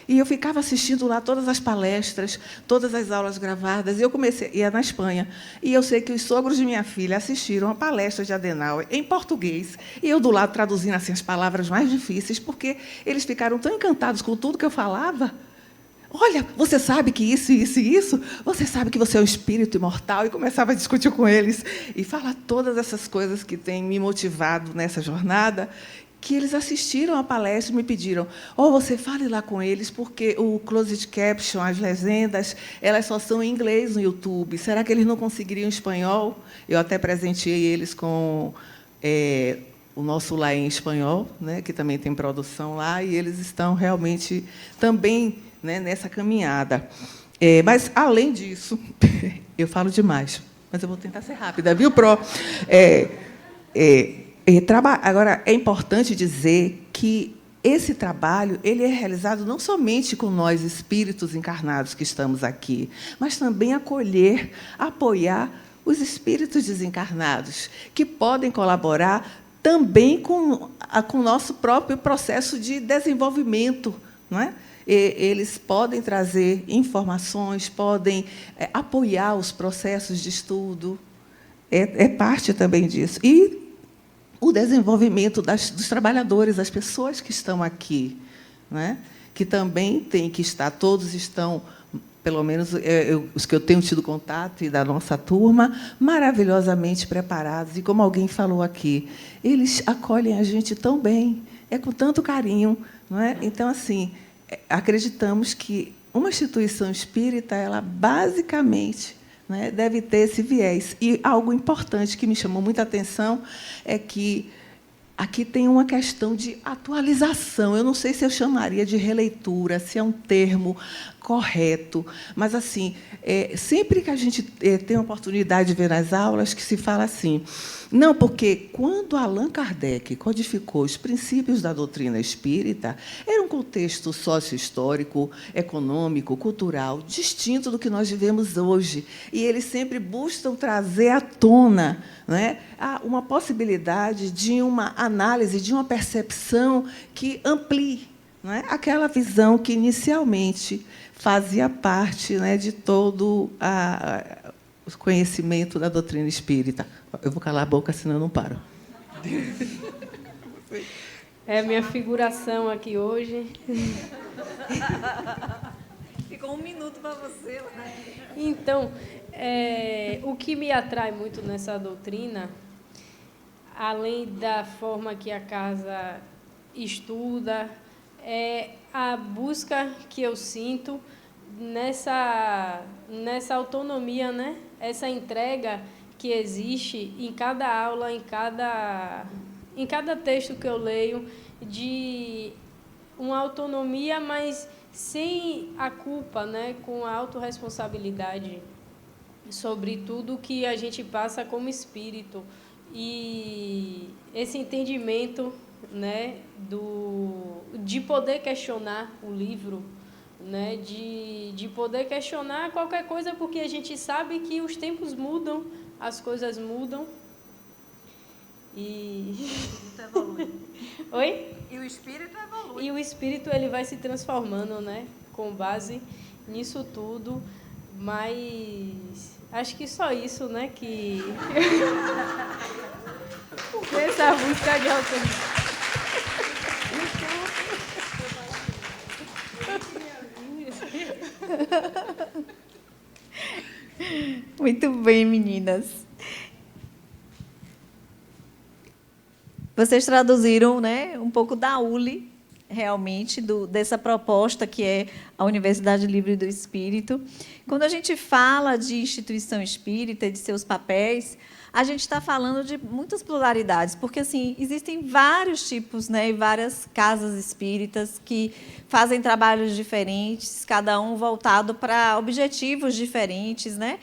E eu ficava assistindo lá todas as palestras, todas as aulas gravadas, e eu comecei, ia na Espanha, e eu sei que os sogros de minha filha assistiram a palestra de Adenauer em português, e eu do lado traduzindo assim, as palavras mais difíceis, porque eles ficaram tão encantados com tudo que eu falava. Olha, você sabe que isso, isso e isso? Você sabe que você é um espírito imortal? E começava a discutir com eles e falar todas essas coisas que têm me motivado nessa jornada, que eles assistiram à palestra e me pediram, você fale lá com eles, porque o closed caption, as legendas, elas só são em inglês no YouTube. Será que eles não conseguiriam espanhol? Eu até presenteei eles com o nosso Lá em Espanhol, né, que também tem produção lá, e eles estão realmente também, né, nessa caminhada. Mas, além disso, eu falo demais, mas eu vou tentar ser rápida, viu, Pro? Agora, é importante dizer que esse trabalho ele é realizado não somente com nós, espíritos encarnados que estamos aqui, mas também acolher, apoiar os espíritos desencarnados, que podem colaborar também com o nosso próprio processo de desenvolvimento, não é? Eles podem trazer informações, podem apoiar os processos de estudo, é parte também disso. E o desenvolvimento dos trabalhadores, das pessoas que estão aqui, né? Que também têm que estar, todos estão, pelo menos os que eu tenho tido contato e da nossa turma, maravilhosamente preparados. E, como alguém falou aqui, eles acolhem a gente tão bem, com tanto carinho. Não é? Então, assim, acreditamos que uma instituição espírita, ela basicamente, né, deve ter esse viés. E algo importante que me chamou muita atenção é que aqui tem uma questão de atualização. Eu não sei se eu chamaria de releitura, se é um termo correto, mas, assim, sempre que a gente tem a oportunidade de ver nas aulas, que se fala assim, não, porque quando Allan Kardec codificou os princípios da doutrina espírita, era um contexto sócio-histórico, econômico, cultural, distinto do que nós vivemos hoje. E eles sempre buscam trazer à tona, né, uma possibilidade de uma análise, de uma percepção que amplie, não é? Aquela visão que inicialmente fazia parte, né, de todo o conhecimento da doutrina espírita. Eu vou calar a boca, senão eu não paro. É minha figuração aqui hoje. Ficou 1 minuto para você. Então, o que me atrai muito nessa doutrina, além da forma que a casa estuda, é a busca que eu sinto nessa autonomia, né? Essa entrega que existe em cada aula, em cada texto que eu leio, de uma autonomia, mas sem a culpa, né? Com a autorresponsabilidade sobre tudo que a gente passa como espírito. E esse entendimento, né, de poder questionar o livro, né, de poder questionar qualquer coisa, porque a gente sabe que os tempos mudam, as coisas mudam. E o espírito evolui. Oi? E o espírito evolui. E o espírito, ele vai se transformando, né, com base nisso tudo, mas acho que só isso, né, que essa busca de autonomia. Muito bem, meninas. Vocês traduziram, né, um pouco da ULI, realmente, dessa proposta que é a Universidade Livre do Espírito. Quando a gente fala de instituição espírita e de seus papéis, a gente está falando de muitas pluralidades, porque assim, existem vários tipos, né, e várias casas espíritas que fazem trabalhos diferentes, cada um voltado para objetivos diferentes, né,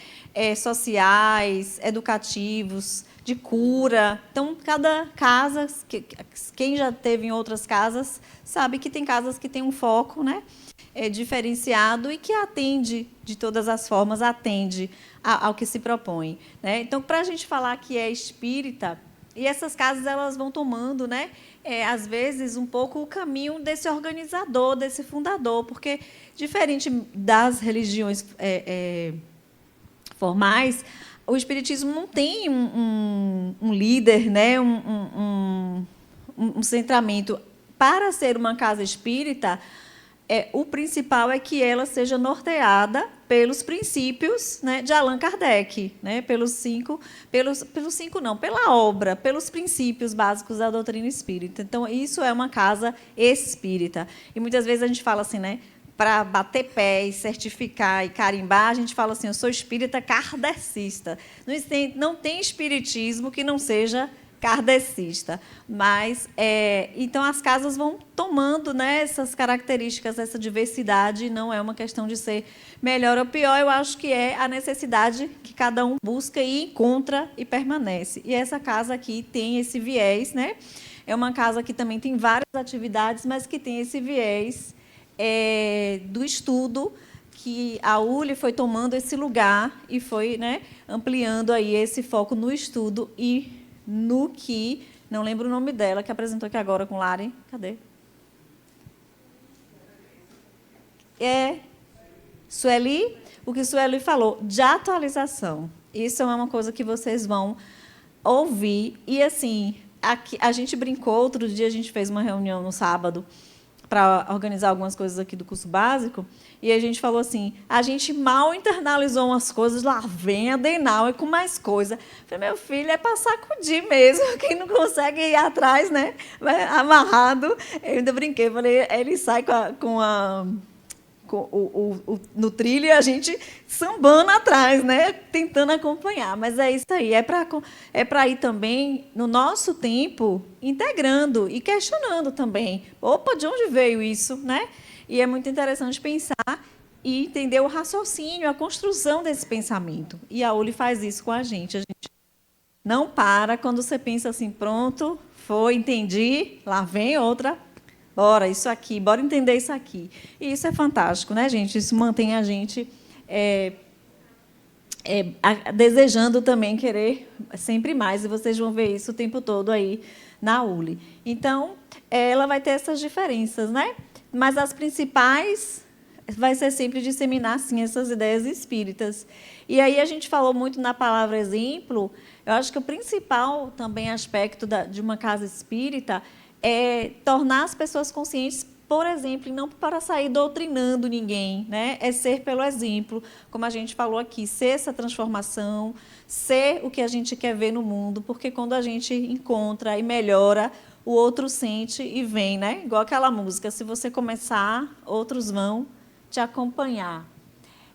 sociais, educativos, de cura. Então, cada casa, quem já teve em outras casas, sabe que tem casas que têm um foco, né, diferenciado e que atende, de todas as formas, atende ao que se propõe, né? Então, para a gente falar que é espírita, e essas casas elas vão tomando, né, às vezes, um pouco o caminho desse organizador, desse fundador, porque, diferente das religiões formais, o espiritismo não tem um líder, né, um centramento. Para ser uma casa espírita, o principal é que ela seja norteada pelos princípios, né, de Allan Kardec, né, pela obra, pelos princípios básicos da doutrina espírita. Então, isso é uma casa espírita. E muitas vezes a gente fala assim, né, para bater pé e certificar e carimbar, a gente fala assim, eu sou espírita kardecista. Não tem espiritismo que não seja kardecista. Mas, então, as casas vão tomando, né, essas características, essa diversidade, não é uma questão de ser melhor ou pior, eu acho que é a necessidade que cada um busca e encontra e permanece. E essa casa aqui tem esse viés, né? É uma casa que também tem várias atividades, mas que tem esse viés do estudo, que a ULI foi tomando esse lugar e foi, né, ampliando aí esse foco no estudo e no que, não lembro o nome dela, que apresentou aqui agora com Lari. Cadê? Sueli, o que Sueli falou, de atualização. Isso é uma coisa que vocês vão ouvir. E, assim, aqui, a gente brincou, outro dia a gente fez uma reunião no sábado para organizar algumas coisas aqui do curso básico, e a gente falou assim, a gente mal internalizou umas coisas, lá vem a Denal com mais coisa. Falei, meu filho, é para sacudir mesmo, quem não consegue ir atrás, né, vai amarrado. Eu ainda brinquei, falei, ele sai no trilho e a gente sambando atrás, né, tentando acompanhar. Mas é isso aí, é para ir também, no nosso tempo, integrando e questionando também. Opa, de onde veio isso? Né? E é muito interessante pensar e entender o raciocínio, a construção desse pensamento. E a ULI faz isso com a gente. A gente não para quando você pensa assim, pronto, foi, entendi, lá vem outra. Bora, isso aqui, bora entender isso aqui. E isso é fantástico, né, gente? Isso mantém a gente desejando também querer sempre mais. E vocês vão ver isso o tempo todo aí na ULI. Então, ela vai ter essas diferenças, né? Mas as principais vai ser sempre disseminar, sim, essas ideias espíritas. E aí a gente falou muito na palavra exemplo. Eu acho que o principal também aspecto de uma casa espírita é tornar as pessoas conscientes, por exemplo, e não para sair doutrinando ninguém, né? É ser pelo exemplo, como a gente falou aqui, ser essa transformação, ser o que a gente quer ver no mundo, porque quando a gente encontra e melhora, o outro sente e vem, né? Igual aquela música, se você começar, outros vão te acompanhar.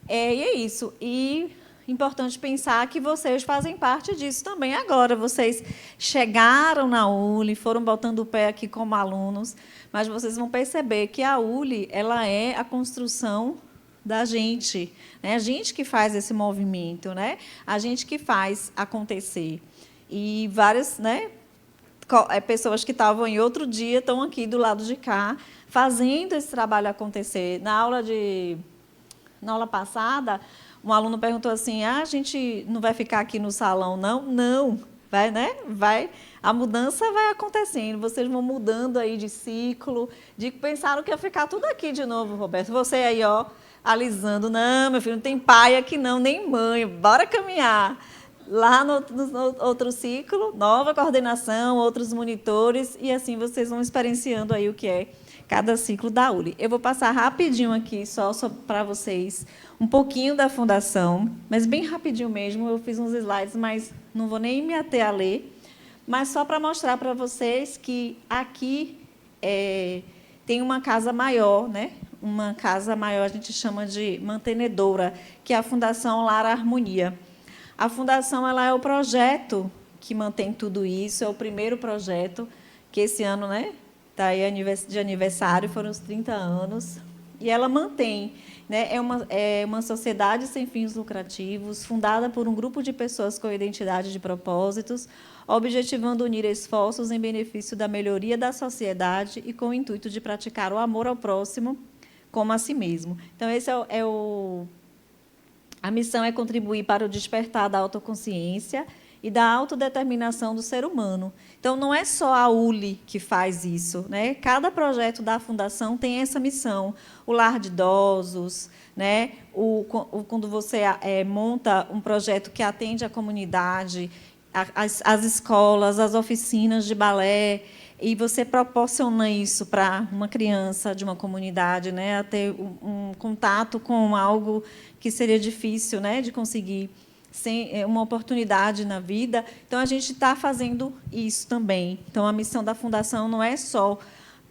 E é isso. E importante pensar que vocês fazem parte disso também agora. Vocês chegaram na ULI, foram botando o pé aqui como alunos, mas vocês vão perceber que a ULI ela é a construção da gente, né? A gente que faz esse movimento, né? A gente que faz acontecer. E várias, né, pessoas que estavam em outro dia estão aqui do lado de cá, fazendo esse trabalho acontecer. Na aula passada, um aluno perguntou assim: a gente não vai ficar aqui no salão, não? Não, vai, né? Vai, a mudança vai acontecendo, vocês vão mudando aí de ciclo, pensaram que ia ficar tudo aqui de novo, Roberto. Você aí, ó, alisando, não, meu filho, não tem pai aqui não, nem mãe, bora caminhar. Lá no outro ciclo, nova coordenação, outros monitores, e assim vocês vão experienciando aí o que é cada ciclo da ULI. Eu vou passar rapidinho aqui, só para vocês, um pouquinho da fundação, mas bem rapidinho mesmo. Eu fiz uns slides, mas não vou nem me ater a ler, mas só para mostrar para vocês que aqui tem uma casa maior, né? Uma casa maior, a gente chama de mantenedora, que é a Fundação Lar Harmonia. A Fundação ela é o projeto que mantém tudo isso, é o primeiro projeto, que esse ano, né, está aí de aniversário, foram os 30 anos, e ela mantém, né, é uma sociedade sem fins lucrativos, fundada por um grupo de pessoas com identidade de propósitos, objetivando unir esforços em benefício da melhoria da sociedade e com o intuito de praticar o amor ao próximo como a si mesmo. Então, esse a missão é contribuir para o despertar da autoconsciência e da autodeterminação do ser humano. Então, não é só a ULI que faz isso, né? Cada projeto da Fundação tem essa missão. O lar de idosos, né? Quando você monta um projeto que atende a comunidade, as escolas, as oficinas de balé, e você proporciona isso para uma criança de uma comunidade, né, a ter um contato com algo que seria difícil, né, de conseguir, sem uma oportunidade na vida. Então, a gente está fazendo isso também. Então, a missão da Fundação não é só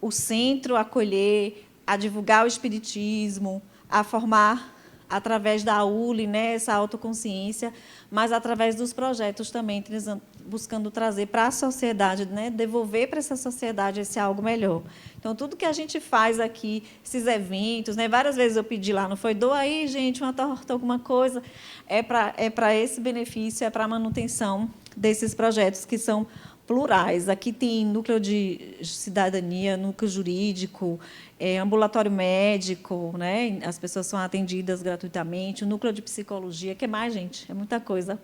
o centro acolher, a divulgar o espiritismo, a formar, através da ULI, né, essa autoconsciência, mas através dos projetos também, buscando trazer para a sociedade, né, devolver para essa sociedade esse algo melhor. Então, tudo que a gente faz aqui, esses eventos, né, várias vezes eu pedi lá, não foi, doa aí, gente, uma torta, alguma coisa, é para esse benefício, é para a manutenção desses projetos que são plurais. Aqui tem núcleo de cidadania, núcleo jurídico, ambulatório médico, né? As pessoas são atendidas gratuitamente, o núcleo de psicologia, que mais, gente? É muita coisa.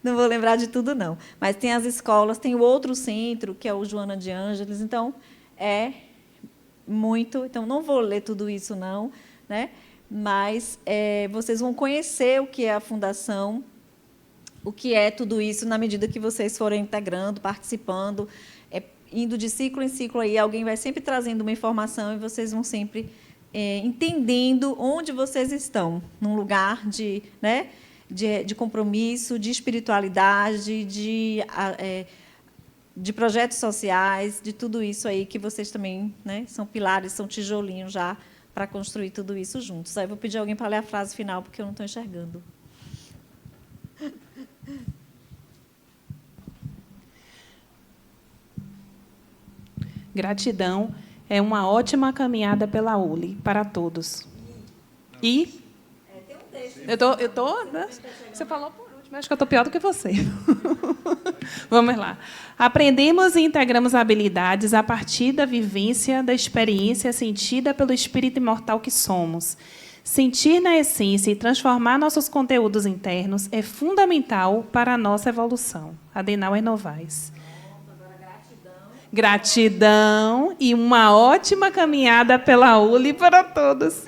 Não vou lembrar de tudo, não. Mas tem as escolas, tem o outro centro, que é o Joana de Ângeles, então, é muito... Então, não vou ler tudo isso, não, né? Mas vocês vão conhecer o que é a Fundação, o que é tudo isso, na medida que vocês forem integrando, participando, indo de ciclo em ciclo, aí alguém vai sempre trazendo uma informação e vocês vão sempre entendendo onde vocês estão, num lugar de compromisso, de espiritualidade, de projetos sociais, de tudo isso aí que vocês também, né, são pilares, são tijolinhos já para construir tudo isso juntos. Aí eu vou pedir alguém para ler a frase final, porque eu não estou enxergando. Gratidão é uma ótima caminhada pela ULI para todos. E eu tô, né? Você falou por último, acho que eu estou pior do que você. Vamos lá. Aprendemos e integramos habilidades a partir da vivência, da experiência sentida pelo espírito imortal que somos. Sentir na essência e transformar nossos conteúdos internos é fundamental para a nossa evolução. Adenauer Novaes. Gratidão e uma ótima caminhada pela ULI para todos.